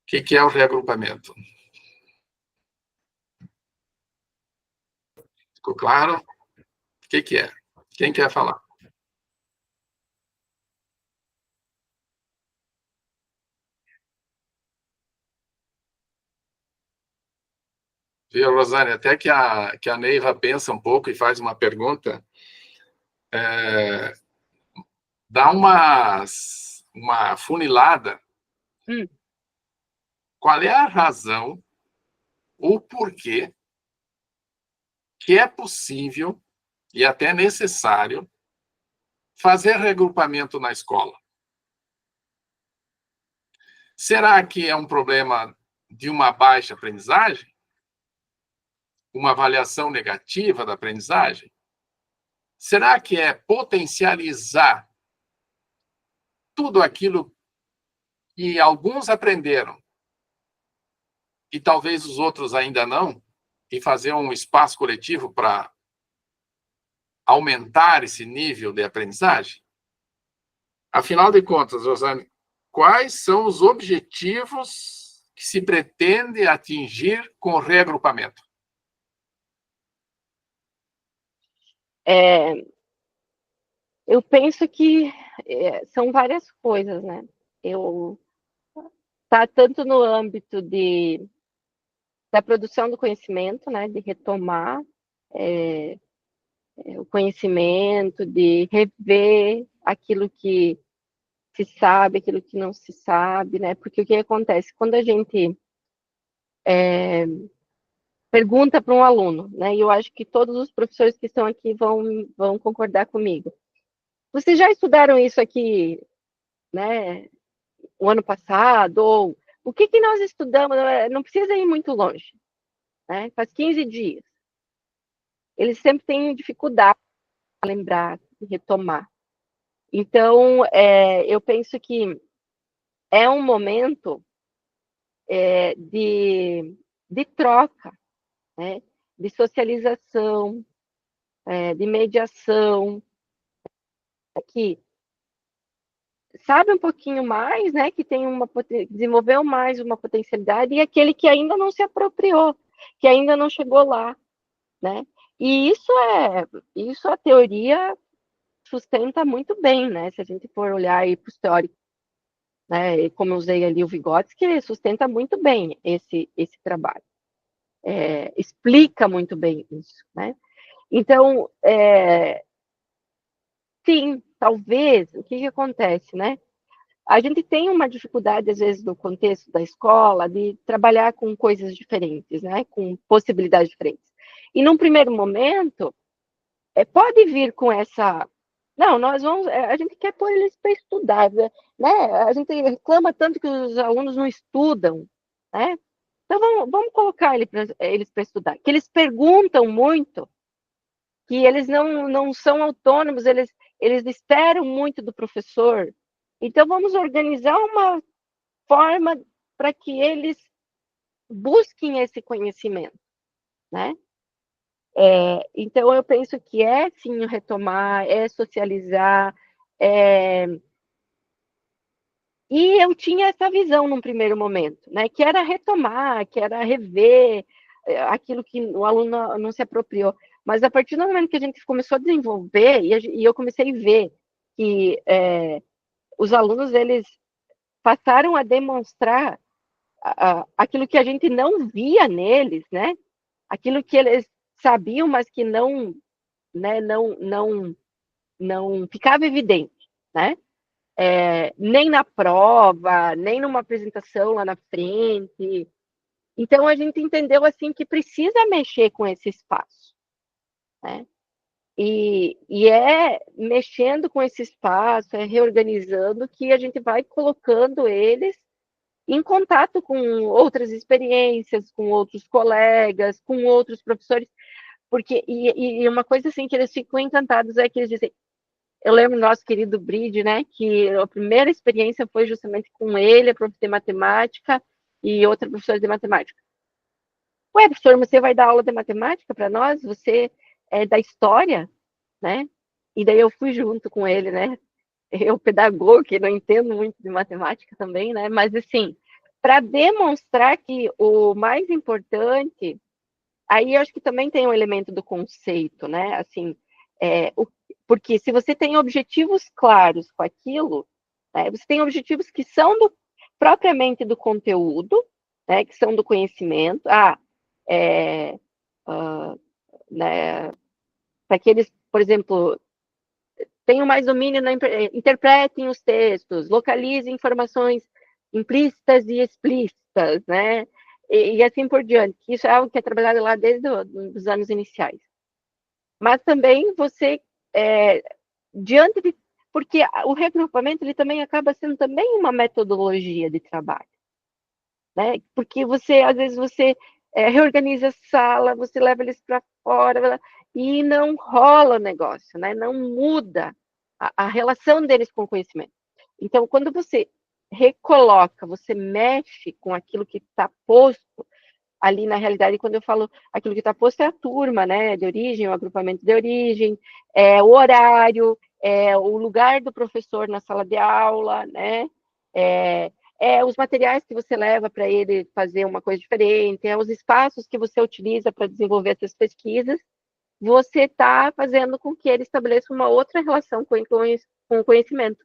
O que é o reagrupamento? Ficou claro? O que é? Quem quer falar? Viu, Rosane? Até que a Neiva pensa um pouco e faz uma pergunta, dá uma funilada. Qual é a razão, o porquê, que é possível e até necessário fazer regrupamento na escola? Será que é um problema de uma baixa aprendizagem? Uma avaliação negativa da aprendizagem? Será que é potencializar tudo aquilo que alguns aprenderam e talvez os outros ainda não, e fazer um espaço coletivo para aumentar esse nível de aprendizagem? Afinal de contas, Rosane, quais são os objetivos que se pretende atingir com o reagrupamento? Eu penso que são várias coisas, né? Tá tanto no âmbito da produção do conhecimento, né? De retomar o conhecimento, de rever aquilo que se sabe, aquilo que não se sabe, né? Porque o que acontece? Quando a gente pergunta para um aluno, né? E eu acho que todos os professores que estão aqui vão concordar comigo. Vocês já estudaram isso aqui, né? O ano passado? Ou o que nós estudamos? Não precisa ir muito longe, né? Faz 15 dias. Eles sempre têm dificuldade de lembrar, de retomar. Então, eu penso que é um momento de troca, né? De socialização, de mediação, que sabe um pouquinho mais, né? Que tem desenvolveu mais uma potencialidade, e aquele que ainda não se apropriou, que ainda não chegou lá, né? E isso a teoria sustenta muito bem, né? Se a gente for olhar aí para os teóricos, né? E como eu usei ali o Vygotsky, sustenta muito bem esse trabalho. Explica muito bem isso, né? Então, sim, talvez, o que acontece, né? A gente tem uma dificuldade, às vezes, no contexto da escola, de trabalhar com coisas diferentes, né? Com possibilidades diferentes. E, num primeiro momento, pode vir com essa... Não, a gente quer pôr eles para estudar, né? A gente reclama tanto que os alunos não estudam, né? Então, vamos colocar eles para estudar. Que eles perguntam muito, que eles não são autônomos, eles esperam muito do professor. Então, vamos organizar uma forma para que eles busquem esse conhecimento, né? Então, eu penso que sim, retomar, socializar. E eu tinha essa visão num primeiro momento, né? Que era retomar, que era rever aquilo que o aluno não se apropriou. Mas a partir do momento que a gente começou a desenvolver, e eu comecei a ver que os alunos, eles passaram a demonstrar aquilo que a gente não via neles, né? Aquilo que eles sabiam, mas que não ficava evidente, né? Nem na prova, nem numa apresentação lá na frente. Então, a gente entendeu assim que precisa mexer com esse espaço, né? E mexendo com esse espaço, reorganizando, que a gente vai colocando eles em contato com outras experiências, com outros colegas, com outros professores, porque e uma coisa assim que eles ficam encantados é que eles dizem, eu lembro do nosso querido Bride, né, que a primeira experiência foi justamente com ele, a prof de matemática, e outra professora de matemática. Ué, professor, você vai dar aula de matemática para nós? Você é da história, né? E daí eu fui junto com ele, né? Eu, pedagogo, que não entendo muito de matemática também, né? Mas, assim, para demonstrar que o mais importante, aí eu acho que também tem um elemento do conceito, né? Assim, porque se você tem objetivos claros com aquilo, né, você tem objetivos que são propriamente do conteúdo, né? Que são do conhecimento. Né, para que eles, por exemplo, tenham mais domínio, interpretem os textos, localizem informações implícitas e explícitas, né? E assim por diante. Isso é algo que é trabalhado lá desde os anos iniciais. Mas também você, diante de... Porque o regrupamento, ele também acaba sendo também uma metodologia de trabalho, né? Porque às vezes, você reorganiza a sala, você leva eles para fora, e não rola o negócio, né? Não muda a relação deles com o conhecimento. Então, quando você recoloca, você mexe com aquilo que está posto ali na realidade, quando eu falo aquilo que está posto, é a turma, né, de origem, o agrupamento de origem, o horário, o lugar do professor na sala de aula, né, os materiais que você leva para ele fazer uma coisa diferente, os espaços que você utiliza para desenvolver essas pesquisas, você está fazendo com que ele estabeleça uma outra relação com o conhecimento,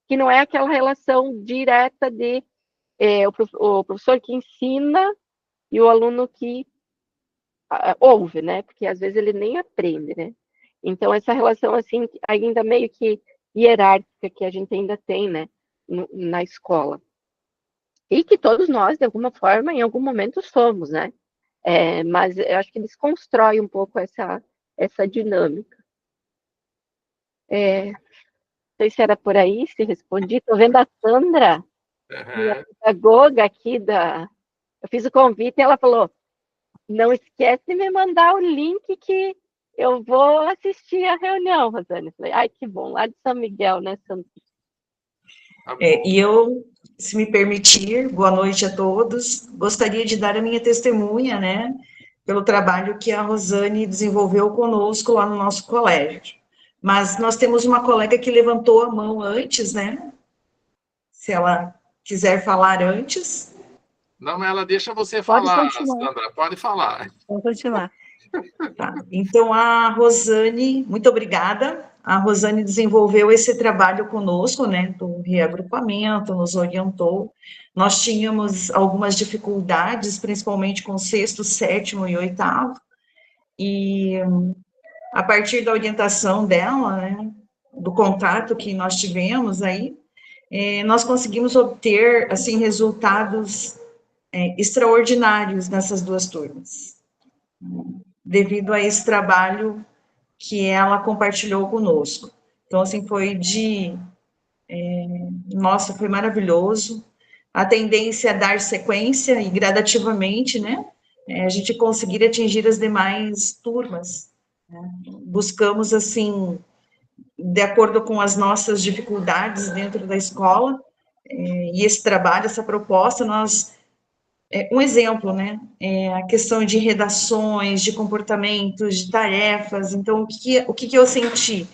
que não é aquela relação direta de o professor que ensina e o aluno que ouve, né? Porque às vezes ele nem aprende, né? Então, essa relação, assim, ainda meio que hierárquica que a gente ainda tem, né, na escola. E que todos nós, de alguma forma, em algum momento, somos, né? Mas eu acho que desconstrói um pouco essa dinâmica. Não sei se era por aí, se respondi. Estou vendo a Sandra, minha pedagoga aqui Eu fiz o convite e ela falou: não esquece de me mandar o link que eu vou assistir a reunião, Rosane. Falei, ai, que bom, lá de São Miguel, né, Sandra? E eu, se me permitir, boa noite a todos, gostaria de dar a minha testemunha, né, pelo trabalho que a Rosane desenvolveu conosco lá no nosso colégio. Mas nós temos uma colega que levantou a mão antes, né, se ela quiser falar antes. Não, ela deixa você Pode falar, continuar. Sandra, pode falar. Pode continuar. Tá. Então, a Rosane, muito obrigada. A Rosane desenvolveu esse trabalho conosco, né, do reagrupamento, nos orientou. Nós tínhamos algumas dificuldades, principalmente com o sexto, sétimo e oitavo, e a partir da orientação dela, né, do contato que nós tivemos aí, nós conseguimos obter, assim, resultados extraordinários nessas duas turmas, devido a esse trabalho que ela compartilhou conosco. Então, assim, nossa, foi maravilhoso. A tendência é dar sequência e gradativamente, né, a gente conseguir atingir as demais turmas, né? Buscamos, assim, de acordo com as nossas dificuldades dentro da escola, e esse trabalho, essa proposta, um exemplo, né, a questão de redações, de comportamentos, de tarefas. Então, o que eu senti?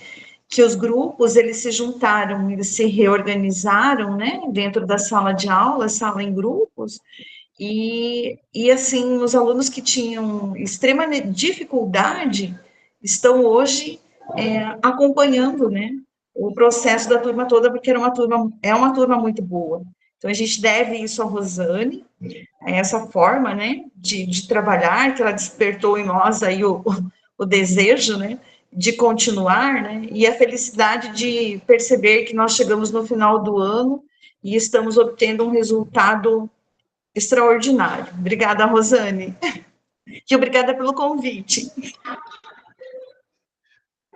Que os grupos, eles se juntaram, eles se reorganizaram, né, dentro da sala de aula, sala em grupos, e assim, os alunos que tinham extrema dificuldade estão hoje acompanhando, né, o processo da turma toda, porque é uma turma muito boa. Então, a gente deve isso à Rosane, essa forma, né, de trabalhar, que ela despertou em nós aí o desejo, né, de continuar, né, e a felicidade de perceber que nós chegamos no final do ano e estamos obtendo um resultado extraordinário. Obrigada, Rosane. E obrigada pelo convite.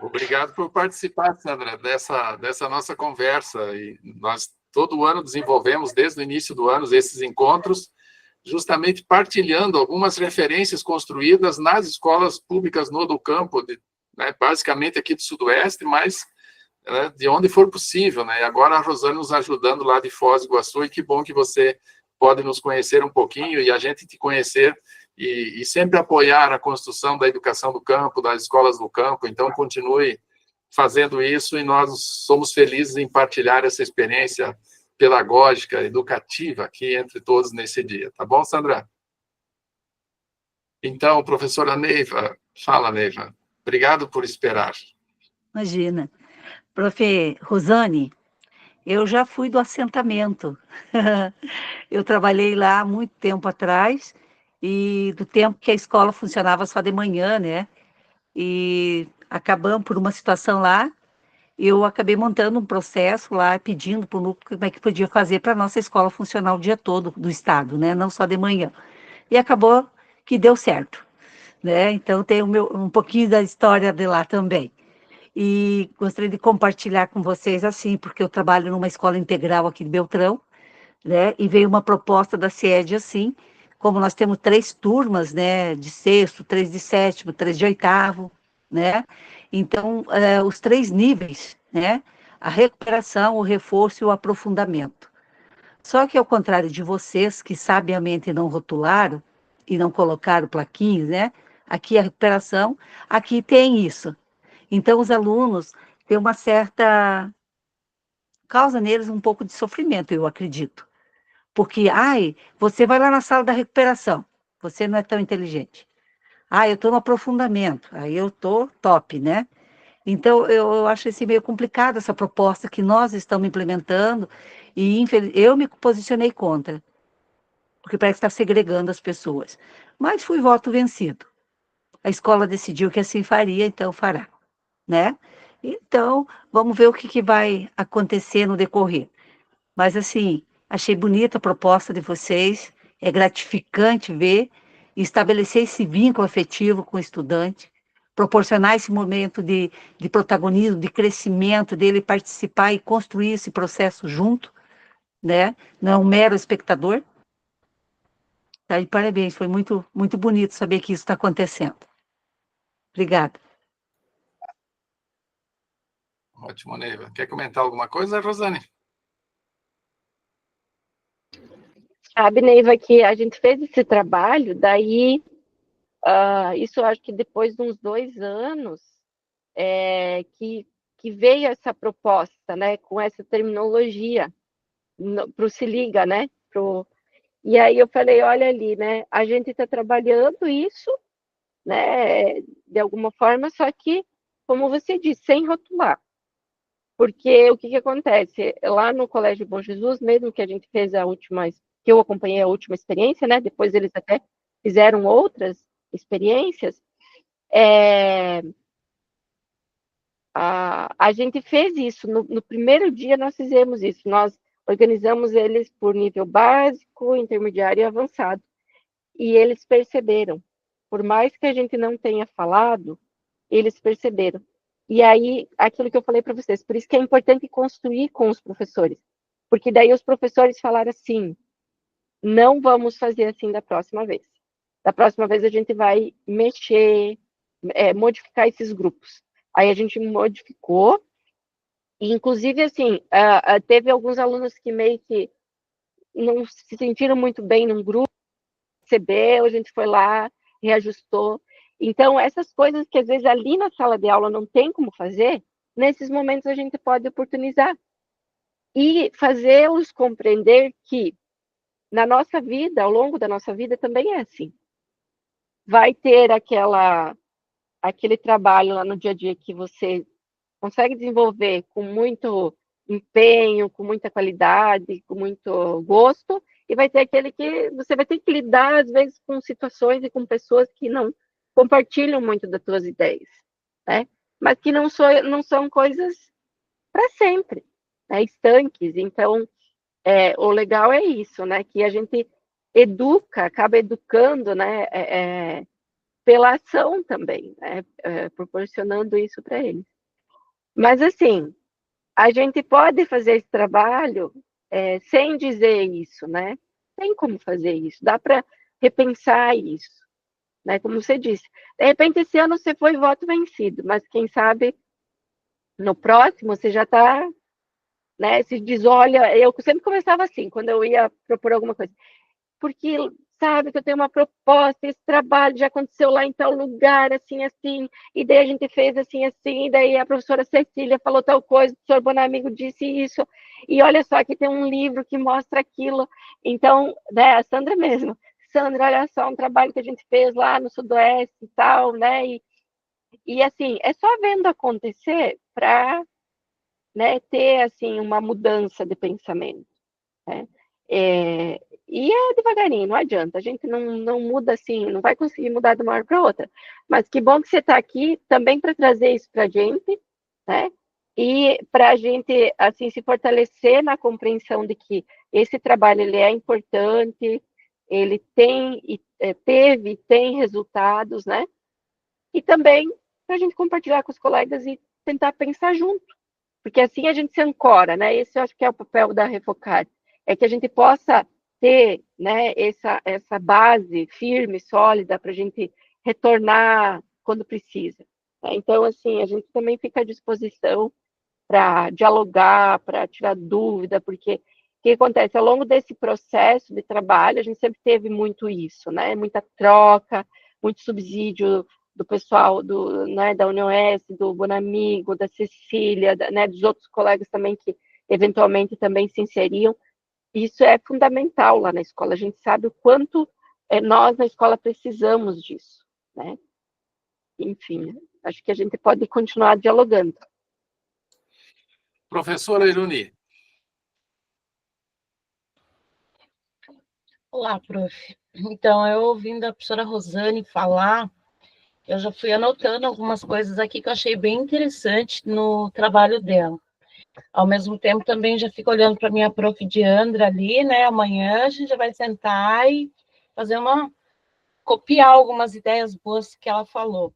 Obrigado por participar, Sandra, dessa nossa conversa. E nós, todo ano, desenvolvemos, desde o início do ano, esses encontros, justamente partilhando algumas referências construídas nas escolas públicas no do campo, né, basicamente aqui do Sudoeste, mas de onde for possível, né? E agora a Rosane nos ajudando lá de Foz do Iguaçu, e que bom que você pode nos conhecer um pouquinho e a gente te conhecer e sempre apoiar a construção da educação do campo, das escolas do campo. Então, continue fazendo isso e nós somos felizes em partilhar essa experiência pedagógica, educativa aqui entre todos nesse dia. Tá bom, Sandra? Então, professora Neiva, fala, Neiva. Obrigado por esperar. Imagina. Prof. Rosane, eu já fui do assentamento. Eu trabalhei lá há muito tempo atrás, e do tempo que a escola funcionava só de manhã, né? E acabamos por uma situação lá, eu acabei montando um processo lá, pedindo para o núcleo como é que podia fazer para a nossa escola funcionar o dia todo do estado, né? Não só de manhã. E acabou que deu certo, né? Então tem um pouquinho da história de lá também. E gostaria de compartilhar com vocês assim, porque eu trabalho numa escola integral aqui de Beltrão, né? E veio uma proposta da CIED assim, como nós temos 3 turmas, né? De sexto, 3 de sétimo, 3 de oitavo, né? Então, os 3 níveis, né? A recuperação, o reforço e o aprofundamento. Só que, ao contrário de vocês, que sabiamente não rotularam e não colocaram plaquinhos, né? Aqui a recuperação, aqui tem isso. Então, os alunos têm uma certa... causa neles um pouco de sofrimento, eu acredito. Porque, ai, você vai lá na sala da recuperação, você não é tão inteligente. Ah, eu estou no aprofundamento, aí eu estou top, né? Então, eu acho esse meio complicado, essa proposta que nós estamos implementando, e eu me posicionei contra, porque parece que está segregando as pessoas. Mas fui voto vencido. A escola decidiu que assim faria, então fará, né? Então, vamos ver o que vai acontecer no decorrer. Mas, assim, achei bonita a proposta de vocês, é gratificante ver e estabelecer esse vínculo afetivo com o estudante, proporcionar esse momento de protagonismo, de crescimento, dele participar e construir esse processo junto, né? Não é um mero espectador. Tá? E parabéns, foi muito, muito bonito saber que isso está acontecendo. Obrigada. Ótimo, Neiva. Quer comentar alguma coisa, Rosane? Sabe, Neiva, que a gente fez esse trabalho, daí, isso eu acho que depois de uns 2 anos, que veio essa proposta, né, com essa terminologia, para o Se Liga, né, e aí eu falei, olha ali, né, a gente está trabalhando isso, né, de alguma forma, só que, como você disse, sem rotular. Porque o que acontece? Lá no Colégio Bom Jesus, mesmo que a gente fez que eu acompanhei a última experiência, né? Depois eles até fizeram outras experiências, a gente fez isso. No primeiro dia nós fizemos isso. Nós organizamos eles por nível básico, intermediário e avançado. E eles perceberam. Por mais que a gente não tenha falado, eles perceberam. E aí, aquilo que eu falei para vocês, por isso que é importante construir com os professores, porque daí os professores falaram assim, não vamos fazer assim da próxima vez. Da próxima vez a gente vai mexer, modificar esses grupos. Aí a gente modificou, e inclusive, assim, teve alguns alunos que meio que não se sentiram muito bem num grupo, recebeu, a gente foi lá, reajustou. Então, essas coisas que às vezes ali na sala de aula não tem como fazer, nesses momentos a gente pode oportunizar. E fazê-los compreender que na nossa vida, ao longo da nossa vida, também é assim. Vai ter aquele trabalho lá no dia a dia que você consegue desenvolver com muito empenho, com muita qualidade, com muito gosto, e vai ter aquele que você vai ter que lidar, às vezes, com situações e com pessoas que não compartilham muito das suas ideias, né? Mas que não são coisas para sempre, né? Estanques. Então, o legal é isso, né? Que a gente acaba educando, né? Pela ação também, né? Proporcionando isso para eles. Mas, assim, a gente pode fazer esse trabalho sem dizer isso, né? Tem como fazer isso, dá para repensar isso, né? Como você disse, de repente esse ano você foi voto vencido, mas quem sabe no próximo você já está né? Se diz, olha, eu sempre começava assim, quando eu ia propor alguma coisa, porque sabe que eu tenho uma proposta, esse trabalho já aconteceu lá em tal lugar, assim, assim, e daí a gente fez assim, assim, e daí a professora Cecília falou tal coisa, o professor Bonamigo disse isso, e olha só, aqui tem um livro que mostra aquilo. Então, né, a Sandra mesmo, Sandra, olha só, um trabalho que a gente fez lá no Sudoeste e tal, né, e assim, é só vendo acontecer para, né, ter, assim, uma mudança de pensamento, né? E é devagarinho, não adianta, a gente não muda assim, não vai conseguir mudar de uma hora para outra. Mas que bom que você está aqui também para trazer isso para a gente, né? E para a gente assim se fortalecer na compreensão de que esse trabalho ele é importante, ele teve e tem resultados, né? E também para a gente compartilhar com os colegas e tentar pensar junto, porque assim a gente se ancora, né? Esse eu acho que é o papel da Refocar, é que a gente possa ter, né, essa base firme, sólida, para a gente retornar quando precisa. Né? Então, assim, a gente também fica à disposição para dialogar, para tirar dúvida, porque o que acontece? Ao longo desse processo de trabalho, a gente sempre teve muito isso, né? Muita troca, muito subsídio do pessoal né, da União S, do Bonamigo, da Cecília, né, dos outros colegas também que eventualmente também se inseriam. Isso é fundamental lá na escola. A gente sabe o quanto nós na escola precisamos disso, né? Enfim, acho que a gente pode continuar dialogando. Professora Iruni. Olá, prof. Então, eu ouvindo a professora Rosane falar, eu já fui anotando algumas coisas aqui que eu achei bem interessante no trabalho dela. Ao mesmo tempo, também já fico olhando para a minha prof. Diandra ali, né? Amanhã a gente já vai sentar e fazer copiar algumas ideias boas que ela falou.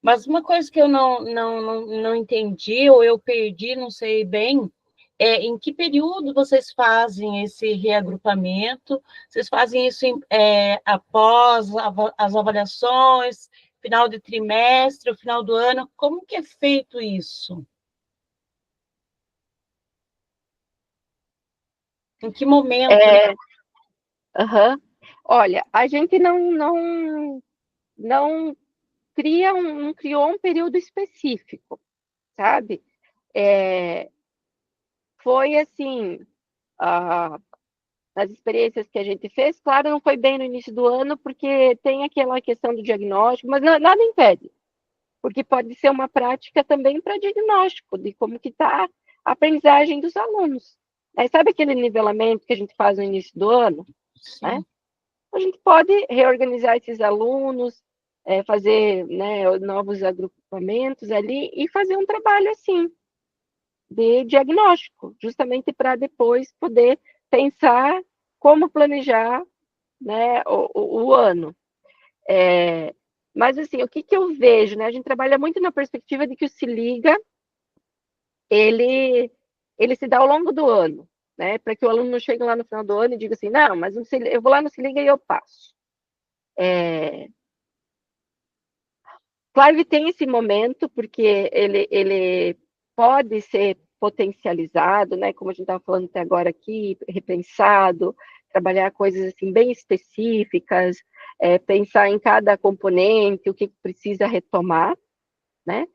Mas uma coisa que eu não entendi, ou eu perdi, não sei bem, em que período vocês fazem esse reagrupamento? Vocês fazem isso após as avaliações, final de trimestre, o final do ano? Como que é feito isso? Em que momento? Olha, a gente não criou um período específico, sabe? Foi assim, nas experiências que a gente fez, claro, não foi bem no início do ano, porque tem aquela questão do diagnóstico, mas nada impede, porque pode ser uma prática também para diagnóstico, de como que está a aprendizagem dos alunos. Sabe aquele nivelamento que a gente faz no início do ano? Né? A gente pode reorganizar esses alunos, fazer, né, novos agrupamentos ali e fazer um trabalho assim, de diagnóstico, justamente para depois poder pensar como planejar, né, o ano. Mas, assim, o que eu vejo, né? A gente trabalha muito na perspectiva de que o Se Liga, ele se dá ao longo do ano, né? Para que o aluno não chegue lá no final do ano e diga assim, não, mas eu vou lá no Se Liga e eu passo. Claro que tem esse momento, porque ele pode ser potencializado, né? Como a gente estava falando até agora aqui, repensado, trabalhar coisas assim bem específicas, pensar em cada componente, o que precisa retomar, né?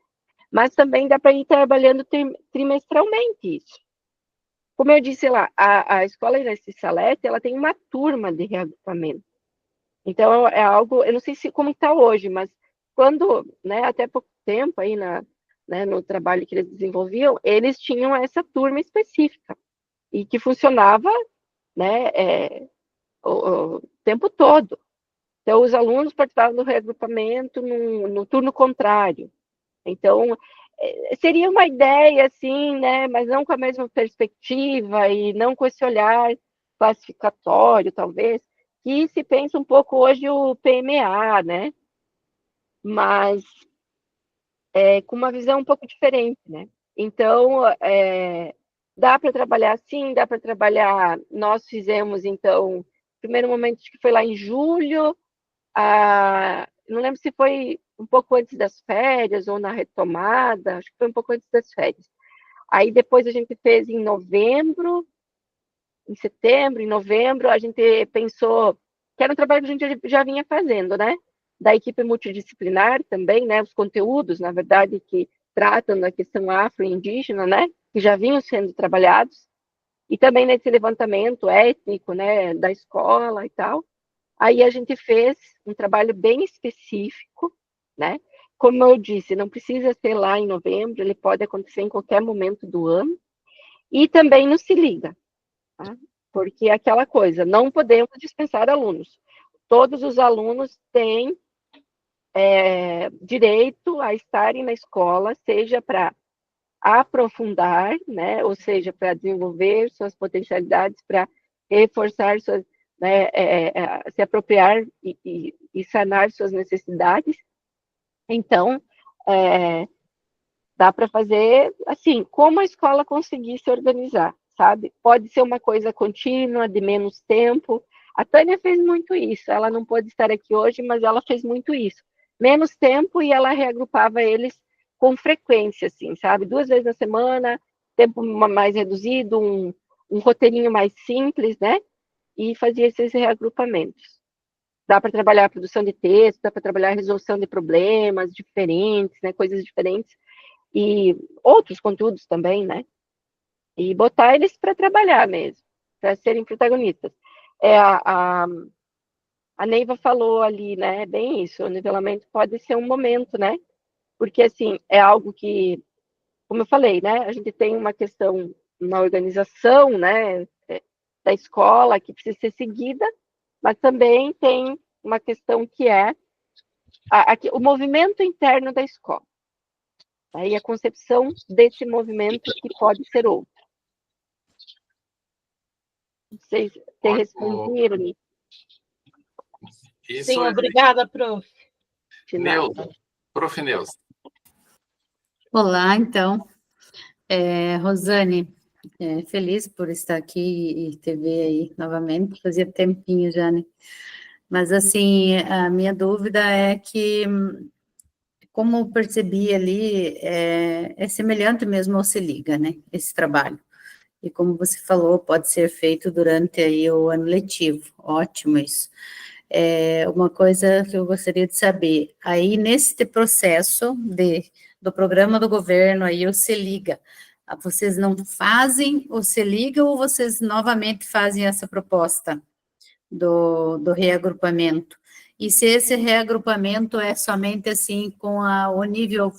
Mas também dá para ir trabalhando trimestralmente isso. Como eu disse lá, a escola Inestes Salete, ela tem uma turma de reagrupamento. Então, é algo, eu não sei como está hoje, mas quando, né, até pouco tempo aí né, no trabalho que eles desenvolviam, eles tinham essa turma específica e que funcionava, né, o tempo todo. Então, os alunos participavam do reagrupamento no turno contrário. Então, seria uma ideia, assim, né, mas não com a mesma perspectiva e não com esse olhar classificatório, talvez, que se pensa um pouco hoje o PMA, né? Mas com uma visão um pouco diferente, né? Então, dá para trabalhar assim, dá para trabalhar. Nós fizemos, então, primeiro momento que foi lá em julho, não lembro se foi um pouco antes das férias ou na retomada, acho que foi um pouco antes das férias. Aí depois a gente fez em novembro, em setembro, em novembro, a gente pensou que era um trabalho que a gente já vinha fazendo, né? Da equipe multidisciplinar também, né? Os conteúdos, na verdade, que tratam da questão afro-indígena, né? Que já vinham sendo trabalhados, e também nesse levantamento étnico, né? Da escola e tal. Aí a gente fez um trabalho bem específico, né? Como eu disse, não precisa ser lá em novembro, ele pode acontecer em qualquer momento do ano. E também no Se Liga, tá? Porque é aquela coisa, não podemos dispensar alunos. Todos os alunos têm direito a estarem na escola, seja para aprofundar, né, ou seja, para desenvolver suas potencialidades, para reforçar suas, né, se apropriar e sanar suas necessidades. Então, dá para fazer assim, como a escola conseguir se organizar, sabe? Pode ser uma coisa contínua, de menos tempo. A Tânia fez muito isso, ela não pôde estar aqui hoje, mas ela fez muito isso. Menos tempo e ela reagrupava eles com frequência, assim, sabe? 2 vezes na semana, tempo mais reduzido, um roteirinho mais simples, né? E fazia esses reagrupamentos. Dá para trabalhar a produção de texto, dá para trabalhar a resolução de problemas diferentes, né? Coisas diferentes. E outros conteúdos também, né? E botar eles para trabalhar mesmo, para serem protagonistas. A Neiva falou ali, né? Bem isso, o nivelamento pode ser um momento, né? Porque, assim, é algo que, como eu falei, né? A gente tem uma questão, uma organização, né? Da escola que precisa ser seguida, mas também tem uma questão que é o movimento interno da escola. Aí a concepção desse movimento que pode ser outro. Vocês responderam? Isso Sim, obrigada, prof. Neuza, prof. Neuza. Olá, então. Rosane, feliz por estar aqui e te ver aí novamente, fazia tempinho já, né? Mas, assim, a minha dúvida é que, como eu percebi ali, é semelhante mesmo ao Se Liga, né? Esse trabalho. E como você falou, pode ser feito durante aí o ano letivo. Ótimo isso. Uma coisa que eu gostaria de saber, aí nesse processo do programa do governo, aí o Se Liga, vocês não fazem o Se Liga ou vocês novamente fazem essa proposta do reagrupamento? E se esse reagrupamento é somente assim com o nível,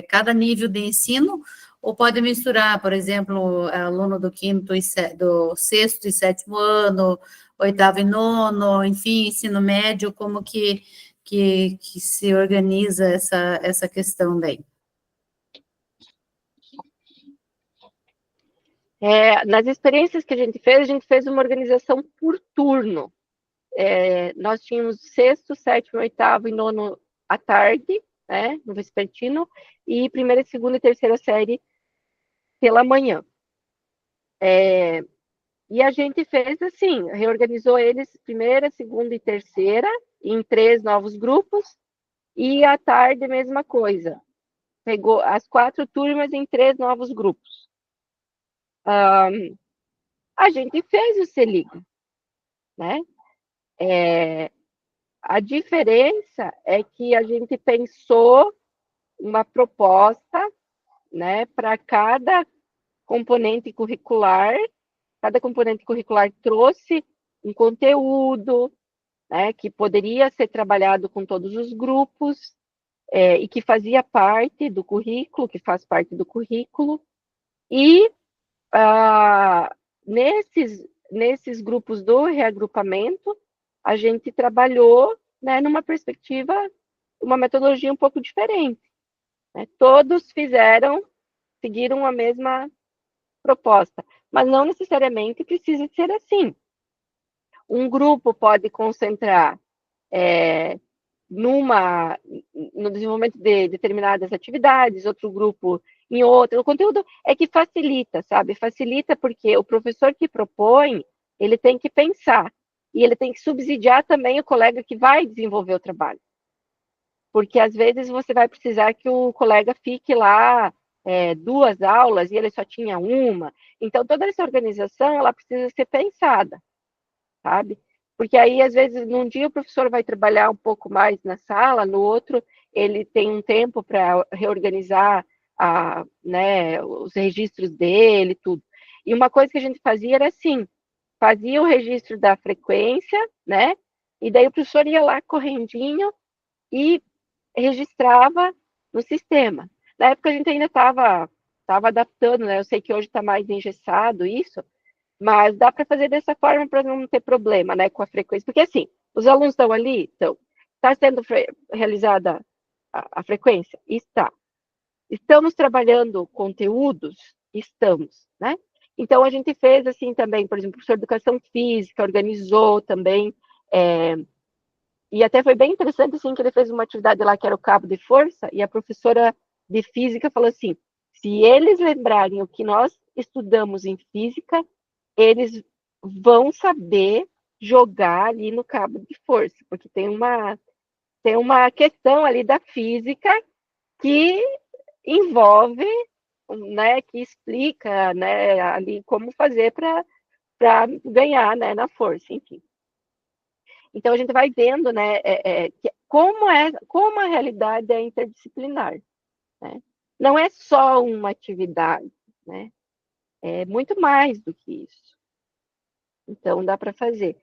cada nível de ensino, ou pode misturar, por exemplo, aluno do do 6º e 7º ano, 8º e 9º, enfim, ensino médio, como que se organiza essa questão daí? Nas experiências que a gente fez uma organização por turno. Nós tínhamos 6º, 7º, 8º e 9º à tarde, né, no vespertino, e 1ª, 2ª e 3ª série pela manhã. E a gente fez assim, reorganizou eles 1ª, 2ª e 3ª em 3 novos grupos, e à tarde mesma coisa. Pegou as 4 turmas em 3 novos grupos. A gente fez o Se Liga, né? A diferença é que a gente pensou uma proposta, né, para cada componente curricular. Cada componente curricular trouxe um conteúdo, né, que poderia ser trabalhado com todos os grupos, e que fazia parte do currículo, que faz parte do currículo. E nesses grupos do reagrupamento, a gente trabalhou, né, numa perspectiva, uma metodologia um pouco diferente, né? Todos seguiram a mesma proposta, mas não necessariamente precisa ser assim. Um grupo pode concentrar no desenvolvimento de determinadas atividades, outro grupo em outra. O conteúdo é que facilita, sabe? Facilita porque o professor que propõe, ele tem que pensar, e ele tem que subsidiar também o colega que vai desenvolver o trabalho. Porque, às vezes, você vai precisar que o colega fique lá 2 aulas e ele só tinha uma. Então, toda essa organização, ela precisa ser pensada, sabe? Porque aí, às vezes, num dia o professor vai trabalhar um pouco mais na sala, no outro ele tem um tempo para reorganizar né, os registros dele, tudo. E uma coisa que a gente fazia era assim, fazia o registro da frequência, né? E daí o professor ia lá correndinho e registrava no sistema. Na época a gente ainda estava adaptando, né? Eu sei que hoje está mais engessado isso, mas dá para fazer dessa forma para não ter problema, né, com a frequência. Porque assim, os alunos estão ali, então, está sendo realizada a frequência? Está. Estamos trabalhando conteúdos? Estamos, né? Então, a gente fez assim também, por exemplo, o professor de Educação Física organizou também, e até foi bem interessante, assim, que ele fez uma atividade lá que era o cabo de força, e a professora de Física falou assim, se eles lembrarem o que nós estudamos em Física, eles vão saber jogar ali no cabo de força, porque tem uma questão ali da física que envolve, né, que explica, né, ali como fazer para ganhar, né, na força, enfim. Então a gente vai vendo, né, como a realidade é interdisciplinar, né? Não é só uma atividade, né? É muito mais do que isso. Então dá para fazer.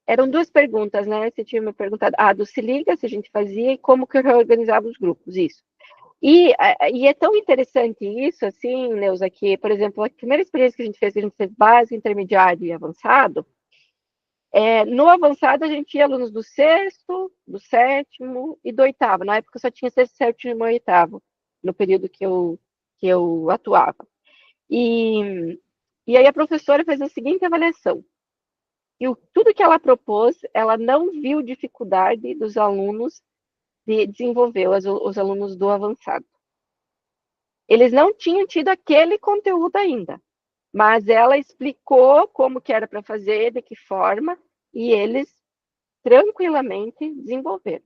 Eram 2 perguntas, né? Você tinha me perguntado, do Se Liga, se a gente fazia, e como que eu reorganizava os grupos, isso. E é tão interessante isso, assim, Neuza, que, por exemplo, a primeira experiência que a gente fez básico, intermediário e avançado. No avançado, a gente tinha alunos do 6º, do 7º e do 8º. Na época, só tinha 6º, 7º e 8º, no período que eu atuava. E aí a professora fez a seguinte avaliação. E tudo que ela propôs, ela não viu dificuldade dos alunos de desenvolver, os alunos do avançado. Eles não tinham tido aquele conteúdo ainda, mas ela explicou como que era para fazer, de que forma, e eles tranquilamente desenvolveram.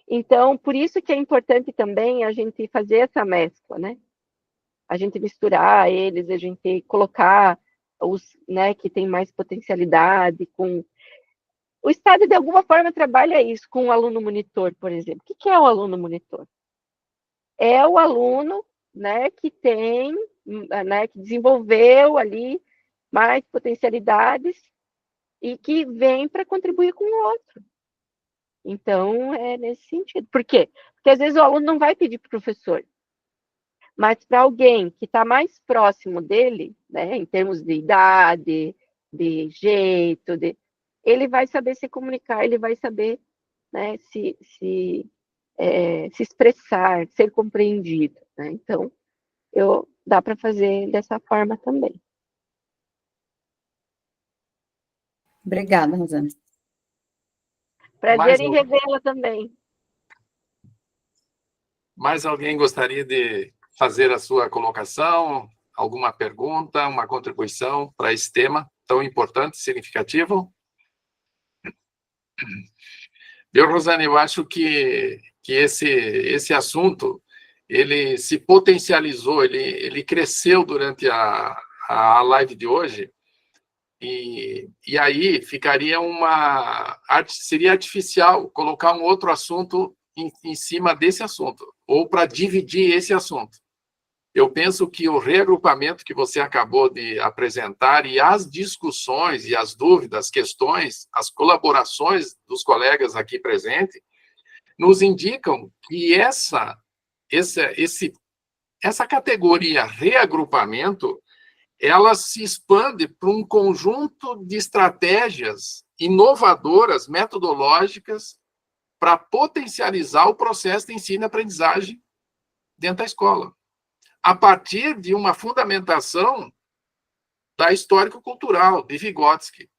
Então, por isso que é importante também a gente fazer essa mescla, né? A gente misturar eles, a gente colocar os, né, que tem mais potencialidade com... O Estado, de alguma forma, trabalha isso com o aluno monitor, por exemplo. O que é o aluno monitor? É o aluno, né, que tem, né, que desenvolveu ali mais potencialidades e que vem para contribuir com o outro. Então, é nesse sentido. Por quê? Porque às vezes o aluno não vai pedir para o professor, mas para alguém que está mais próximo dele, né, em termos de idade, de jeito, ele vai saber se comunicar, ele vai saber, né, se expressar, ser compreendido, né? Então, dá para fazer dessa forma também. Obrigada, Rosana. Prazer em revê-la também. Mais alguém gostaria de fazer a sua colocação, alguma pergunta, uma contribuição para esse tema tão importante, significativo? Eu, Rosane, eu acho que esse assunto, ele se potencializou, ele cresceu durante a live de hoje, e aí seria artificial colocar um outro assunto em cima desse assunto, ou para dividir esse assunto. Eu penso que o reagrupamento que você acabou de apresentar e as discussões e as dúvidas, questões, as colaborações dos colegas aqui presentes, nos indicam que essa categoria reagrupamento, ela se expande para um conjunto de estratégias inovadoras, metodológicas, para potencializar o processo de ensino e aprendizagem dentro da escola, a partir de uma fundamentação da histórico-cultural, de Vygotsky.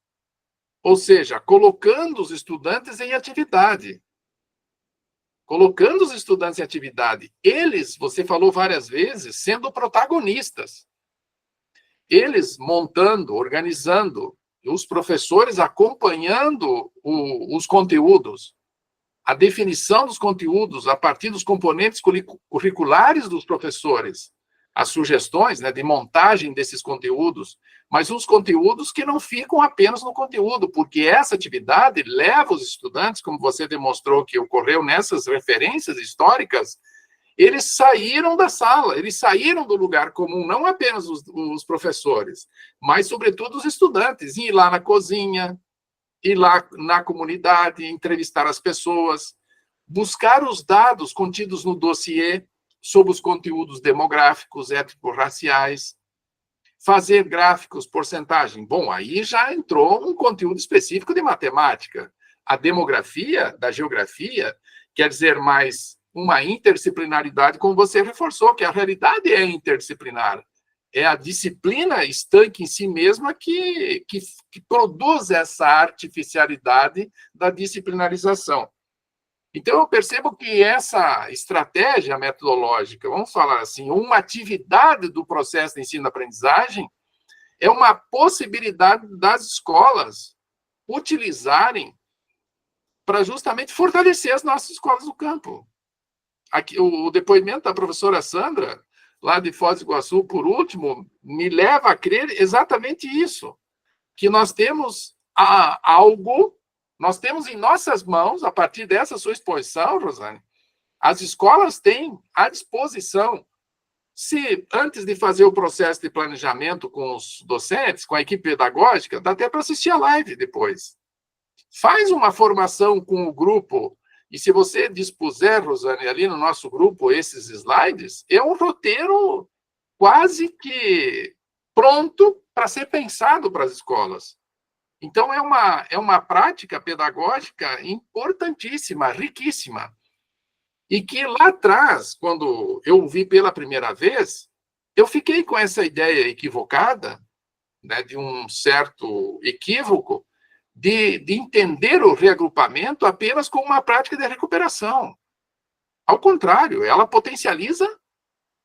Ou seja, colocando os estudantes em atividade. Colocando os estudantes em atividade. Eles, você falou várias vezes, sendo protagonistas. Eles montando, organizando, os professores acompanhando os conteúdos, a definição dos conteúdos a partir dos componentes curriculares dos professores, as sugestões, né, de montagem desses conteúdos, mas os conteúdos que não ficam apenas no conteúdo, porque essa atividade leva os estudantes, como você demonstrou que ocorreu nessas referências históricas, eles saíram da sala, eles saíram do lugar comum, não apenas os professores, mas, sobretudo, os estudantes, ir lá na cozinha, ir lá na comunidade, entrevistar as pessoas, buscar os dados contidos no dossiê sobre os conteúdos demográficos, étnico-raciais, fazer gráficos, porcentagem. Bom, aí já entrou um conteúdo específico de matemática. A demografia da geografia quer dizer mais uma interdisciplinaridade, como você reforçou, que a realidade é interdisciplinar. É a disciplina estanque em si mesma que produz essa artificialidade da disciplinarização. Então, eu percebo que essa estratégia metodológica, vamos falar assim, uma atividade do processo de ensino-aprendizagem, é uma possibilidade das escolas utilizarem para justamente fortalecer as nossas escolas do campo. Aqui, o depoimento da professora Sandra, lá de Foz do Iguaçu, por último, me leva a crer exatamente isso, que nós temos algo, nós temos em nossas mãos, a partir dessa sua exposição, Rosane, as escolas têm à disposição, se antes de fazer o processo de planejamento com os docentes, com a equipe pedagógica, dá até para assistir a live depois. Faz uma formação com o grupo, e se você dispuser, Rosane, ali no nosso grupo, esses slides, é um roteiro quase que pronto para ser pensado para as escolas. Então, é uma prática pedagógica importantíssima, riquíssima. E que lá atrás, quando eu vi pela primeira vez, eu fiquei com essa ideia equivocada, né, de um certo equívoco, de entender o reagrupamento apenas como uma prática de recuperação. Ao contrário, ela potencializa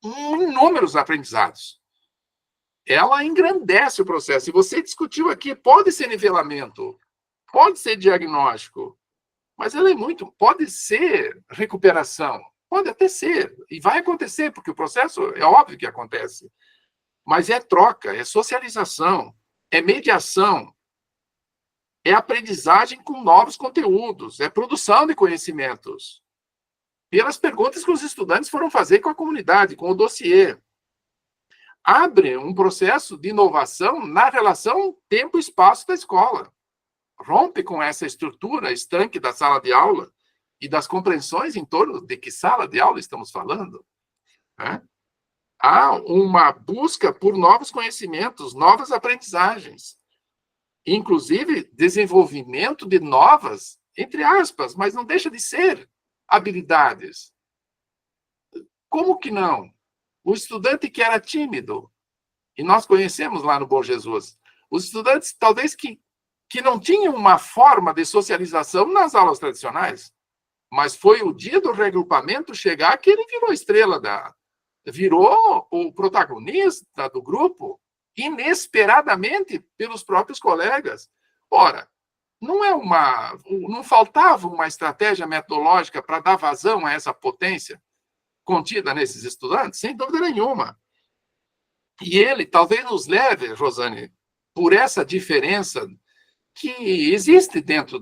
inúmeros aprendizados. Ela engrandece o processo. E você discutiu aqui, pode ser nivelamento, pode ser diagnóstico, mas ela pode ser recuperação, pode até ser, e vai acontecer, porque o processo é óbvio que acontece, mas é troca, é socialização, é mediação, é aprendizagem com novos conteúdos, é produção de conhecimentos, pelas perguntas que os estudantes foram fazer com a comunidade, com o dossiê. Abre um processo de inovação na relação tempo-espaço da escola. Rompe com essa estrutura estanque da sala de aula e das compreensões em torno de que sala de aula estamos falando. Né? Há uma busca por novos conhecimentos, novas aprendizagens, inclusive desenvolvimento de novas, entre aspas, mas não deixa de ser habilidades. Como que não? O estudante que era tímido, e nós conhecemos lá no Bom Jesus, os estudantes talvez que não tinham uma forma de socialização nas aulas tradicionais, mas foi o dia do reagrupamento chegar que ele virou virou o protagonista do grupo, inesperadamente pelos próprios colegas. Ora, não faltava uma estratégia metodológica para dar vazão a essa potência contida nesses estudantes? Sem dúvida nenhuma. E ele talvez nos leve, Rosane, por essa diferença que existe dentro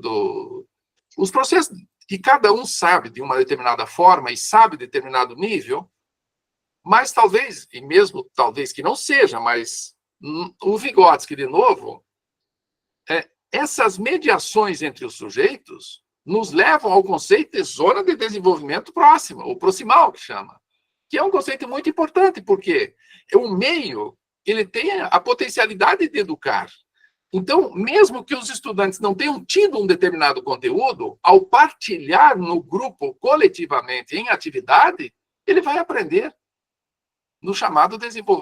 os processos, que cada um sabe de uma determinada forma e sabe de determinado nível, mas talvez, e mesmo talvez que não seja, mas o Vygotsky, de novo, essas mediações entre os sujeitos nos levam ao conceito de zona de desenvolvimento próxima, ou proximal, que chama, que é um conceito muito importante, porque o meio ele tem a potencialidade de educar. Então, mesmo que os estudantes não tenham tido um determinado conteúdo, ao partilhar no grupo coletivamente em atividade, ele vai aprender no chamado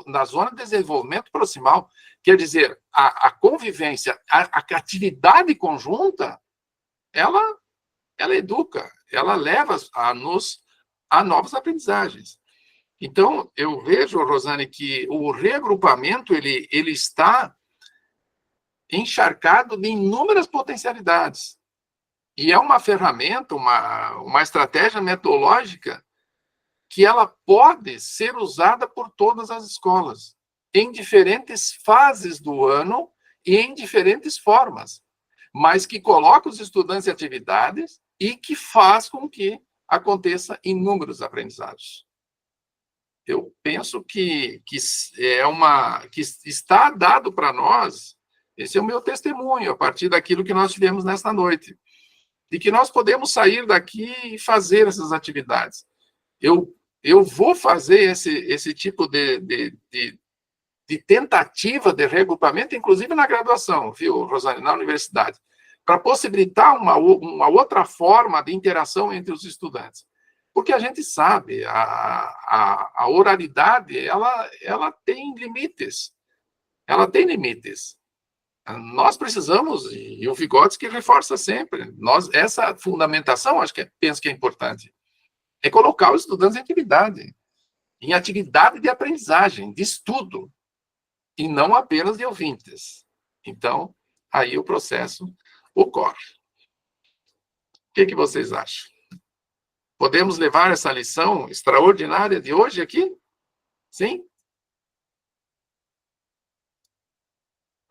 na zona de desenvolvimento proximal. Quer dizer, a convivência, a atividade conjunta, ela educa, ela leva a novas aprendizagens. Então, eu vejo, Rosane, que o reagrupamento ele está encharcado de inúmeras potencialidades. E é uma ferramenta, uma estratégia metodológica que ela pode ser usada por todas as escolas, em diferentes fases do ano e em diferentes formas, mas que coloca os estudantes em atividades e que faz com que aconteça inúmeros aprendizados. Eu penso que está dado para nós, esse é o meu testemunho, a partir daquilo que nós tivemos nesta noite, de que nós podemos sair daqui e fazer essas atividades. Eu vou fazer esse tipo de tentativa de reagrupamento, inclusive na graduação, viu, Rosane, na universidade, para possibilitar uma outra forma de interação entre os estudantes. Porque a gente sabe, a oralidade, ela tem limites. Ela tem limites. Nós precisamos, e o Vygotsky reforça sempre, essa fundamentação, penso que é importante, é colocar os estudantes em atividade de aprendizagem, de estudo, e não apenas de ouvintes. Então, aí o processo ocorre. O que vocês acham? Podemos levar essa lição extraordinária de hoje aqui? Sim?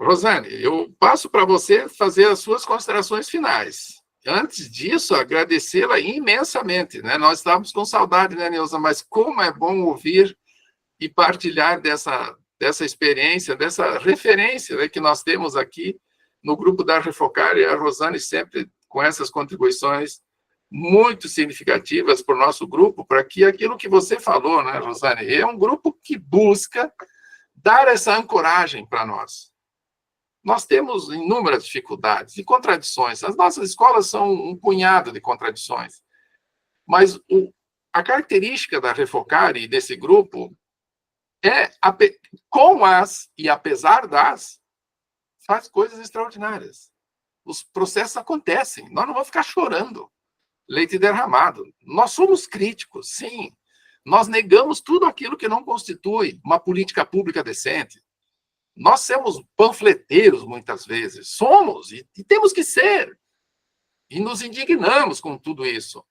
Rosane, eu passo para você fazer as suas considerações finais. Antes disso, agradecê-la imensamente, né? Nós estávamos com saudade, né, Neuza? Mas como é bom ouvir e partilhar dessa experiência, dessa referência, né, que nós temos aqui no grupo da Refocar, e a Rosane sempre com essas contribuições muito significativas para o nosso grupo, para que aquilo que você falou, né, Rosane, é um grupo que busca dar essa ancoragem para nós. Nós temos inúmeras dificuldades e contradições. As nossas escolas são um punhado de contradições. Mas a característica da Refocar e desse grupo é, com as e apesar das, faz coisas extraordinárias. Os processos acontecem. Nós não vamos ficar chorando leite derramado. Nós somos críticos, sim. Nós negamos tudo aquilo que não constitui uma política pública decente. Nós somos panfleteiros, muitas vezes. Somos, e temos que ser. E nos indignamos com tudo isso.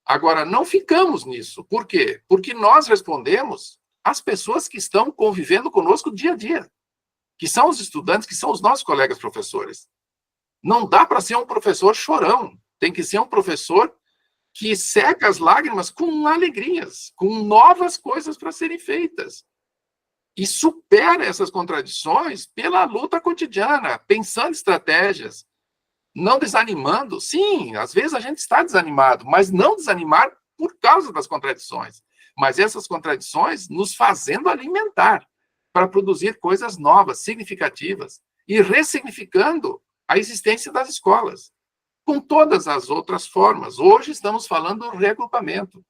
Agora, não ficamos nisso. Por quê? Porque nós respondemos às pessoas que estão convivendo conosco dia a dia, que são os estudantes, que são os nossos colegas professores. Não dá para ser um professor chorão. Tem que ser um professor que seca as lágrimas com alegrias, com novas coisas para serem feitas. E supera essas contradições pela luta cotidiana, pensando em estratégias, não desanimando. Sim, às vezes a gente está desanimado, mas não desanimar por causa das contradições. Mas essas contradições nos fazendo alimentar para produzir coisas novas, significativas, e ressignificando a existência das escolas, com todas as outras formas. Hoje estamos falando do reagrupamento,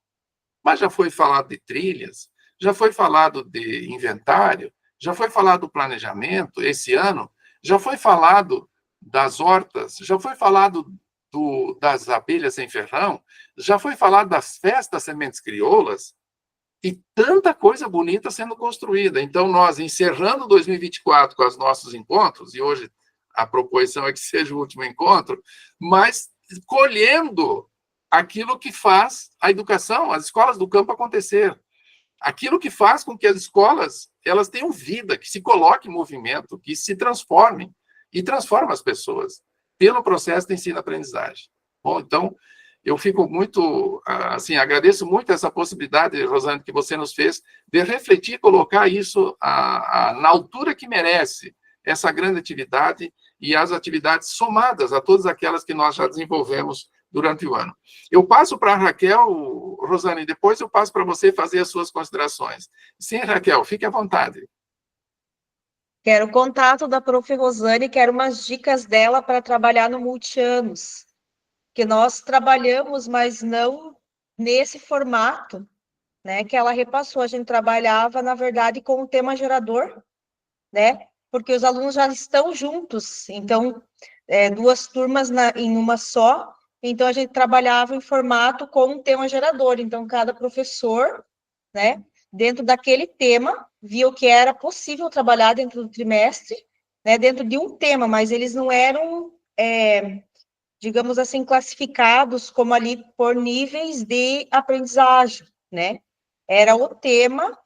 mas já foi falado de trilhas, já foi falado de inventário, já foi falado do planejamento esse ano, já foi falado das hortas, já foi falado das abelhas sem ferrão, já foi falado das festas sementes crioulas, e tanta coisa bonita sendo construída. Então, nós, encerrando 2024 com os nossos encontros, e hoje a proposição é que seja o último encontro, mas colhendo aquilo que faz a educação, as escolas do campo acontecer. Aquilo que faz com que as escolas elas tenham vida, que se coloquem em movimento, que se transformem e transformem as pessoas pelo processo de ensino-aprendizagem. Bom, então, eu fico muito, assim, agradeço muito essa possibilidade, Rosane, que você nos fez, de refletir e colocar isso na altura que merece essa grande atividade e as atividades somadas a todas aquelas que nós já desenvolvemos durante o ano. Eu passo para a Raquel, Rosane, depois eu passo para você fazer as suas considerações. Sim, Raquel, fique à vontade. Quero o contato da prof. Rosane, quero umas dicas dela para trabalhar no multianos, que nós trabalhamos, mas não nesse formato, né, que ela repassou. A gente trabalhava, na verdade, com o tema gerador, né, porque os alunos já estão juntos, então, duas turmas em uma só. Então, a gente trabalhava em formato com um tema gerador. Então, cada professor, né, dentro daquele tema, via o que era possível trabalhar dentro do trimestre, né, dentro de um tema, mas eles não eram digamos assim, classificados como ali por níveis de aprendizagem, né? Era o tema,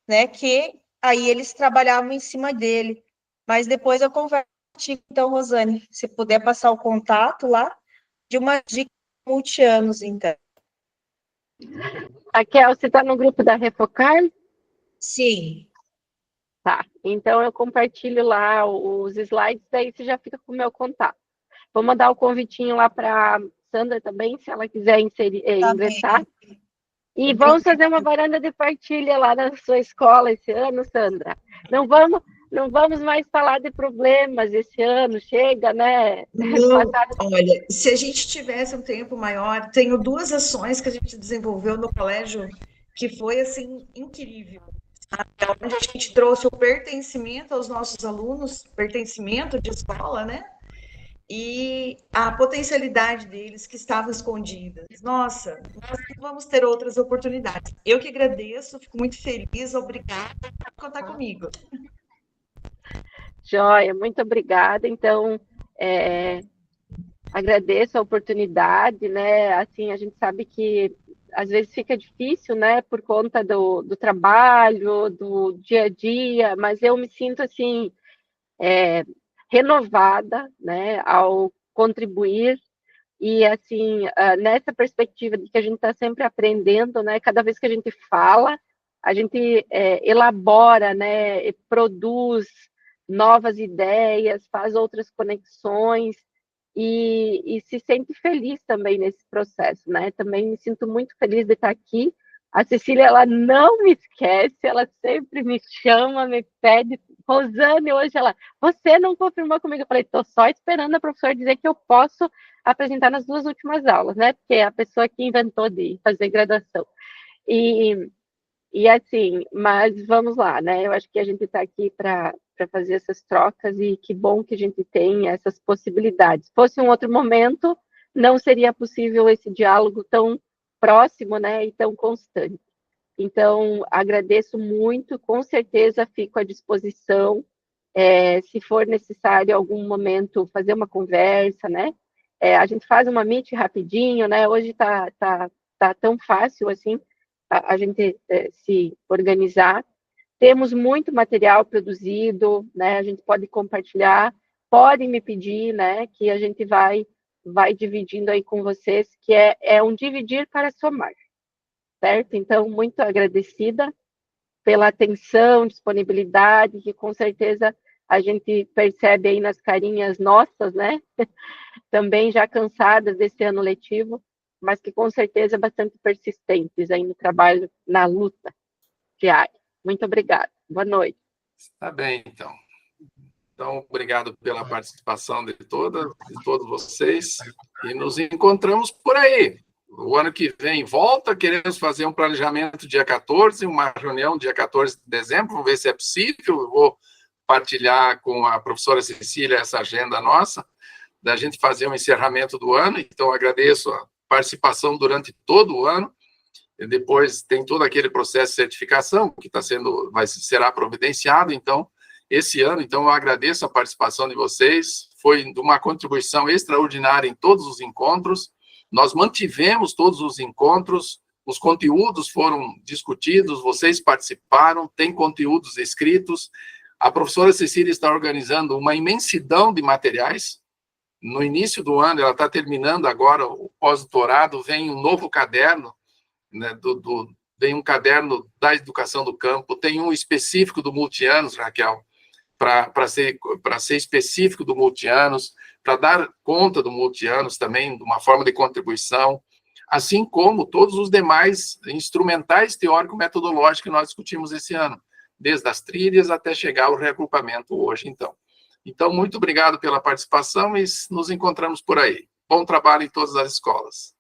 né, que aí eles trabalhavam em cima dele. Mas depois eu converso contigo, então, Rosane, se puder passar o contato lá, de uma dica multianos, então. Raquel, você está no grupo da Refocar? Sim. Tá, então eu compartilho lá os slides, daí você já fica com o meu contato. Vou mandar o convitinho lá para Sandra também, se ela quiser ingressar. E vamos fazer uma varanda de partilha lá na sua escola esse ano, Sandra. Não vamos mais falar de problemas esse ano, chega, né? Não, olha, se a gente tivesse um tempo maior, tenho 2 ações que a gente desenvolveu no colégio que foi, assim, incrível. Onde a gente trouxe o pertencimento aos nossos alunos, pertencimento de escola, né? E a potencialidade deles que estavam escondidas. Nossa, nós vamos ter outras oportunidades. Eu que agradeço, fico muito feliz, obrigada por contar comigo. Joia, muito obrigada. Então, agradeço a oportunidade, né? Assim, a gente sabe que às vezes fica difícil, né? Por conta do trabalho, do dia a dia, mas eu me sinto assim renovada, né? Ao contribuir e assim nessa perspectiva de que a gente está sempre aprendendo, né? Cada vez que a gente fala, a gente elabora, né? E produz novas ideias, faz outras conexões e se sente feliz também nesse processo, né? Também me sinto muito feliz de estar aqui. A Cecília, ela não me esquece, ela sempre me chama, me pede. Rosane, hoje você não confirmou comigo? Eu falei, estou só esperando a professora dizer que eu posso apresentar nas 2 últimas aulas, né? Porque é a pessoa que inventou de fazer graduação. E assim, mas vamos lá, né? Eu acho que a gente está aqui para fazer essas trocas e que bom que a gente tem essas possibilidades. Se fosse um outro momento, não seria possível esse diálogo tão próximo, né? E tão constante. Então, agradeço muito, com certeza fico à disposição, se for necessário, algum momento, fazer uma conversa, né? A gente faz uma meet rapidinho, né? Hoje está tão fácil assim, a gente se organizar. Temos muito material produzido, né? A gente pode compartilhar, podem me pedir, né? Que a gente vai dividindo aí com vocês, que é um dividir para somar, certo? Então, muito agradecida pela atenção, disponibilidade, que com certeza a gente percebe aí nas carinhas nossas, né? Também já cansadas desse ano letivo, mas que com certeza bastante persistentes aí no trabalho, na luta diária. Muito obrigada. Boa noite. Tá bem, então. Então, obrigado pela participação de todos vocês e nos encontramos por aí. O ano que vem volta, queremos fazer um planejamento dia 14, uma reunião dia 14 de dezembro, vamos ver se é possível. Eu vou partilhar com a professora Cecília essa agenda nossa, da gente fazer um encerramento do ano. Então, agradeço a participação durante todo o ano. E depois tem todo aquele processo de certificação que será providenciado. Então, esse ano, então, eu agradeço a participação de vocês. Foi de uma contribuição extraordinária em todos os encontros. Nós mantivemos todos os encontros, os conteúdos foram discutidos, vocês participaram, tem conteúdos escritos. A professora Cecília está organizando uma imensidão de materiais. No início do ano, ela está terminando agora o pós-doutorado, vem um novo caderno, né, vem um caderno da educação do campo, tem um específico do multianos, Raquel, para ser específico do multianos, para dar conta do multianos também, de uma forma de contribuição, assim como todos os demais instrumentais teórico-metodológicos que nós discutimos esse ano, desde as trilhas até chegar ao reagrupamento hoje, então. Então, muito obrigado pela participação e nos encontramos por aí. Bom trabalho em todas as escolas.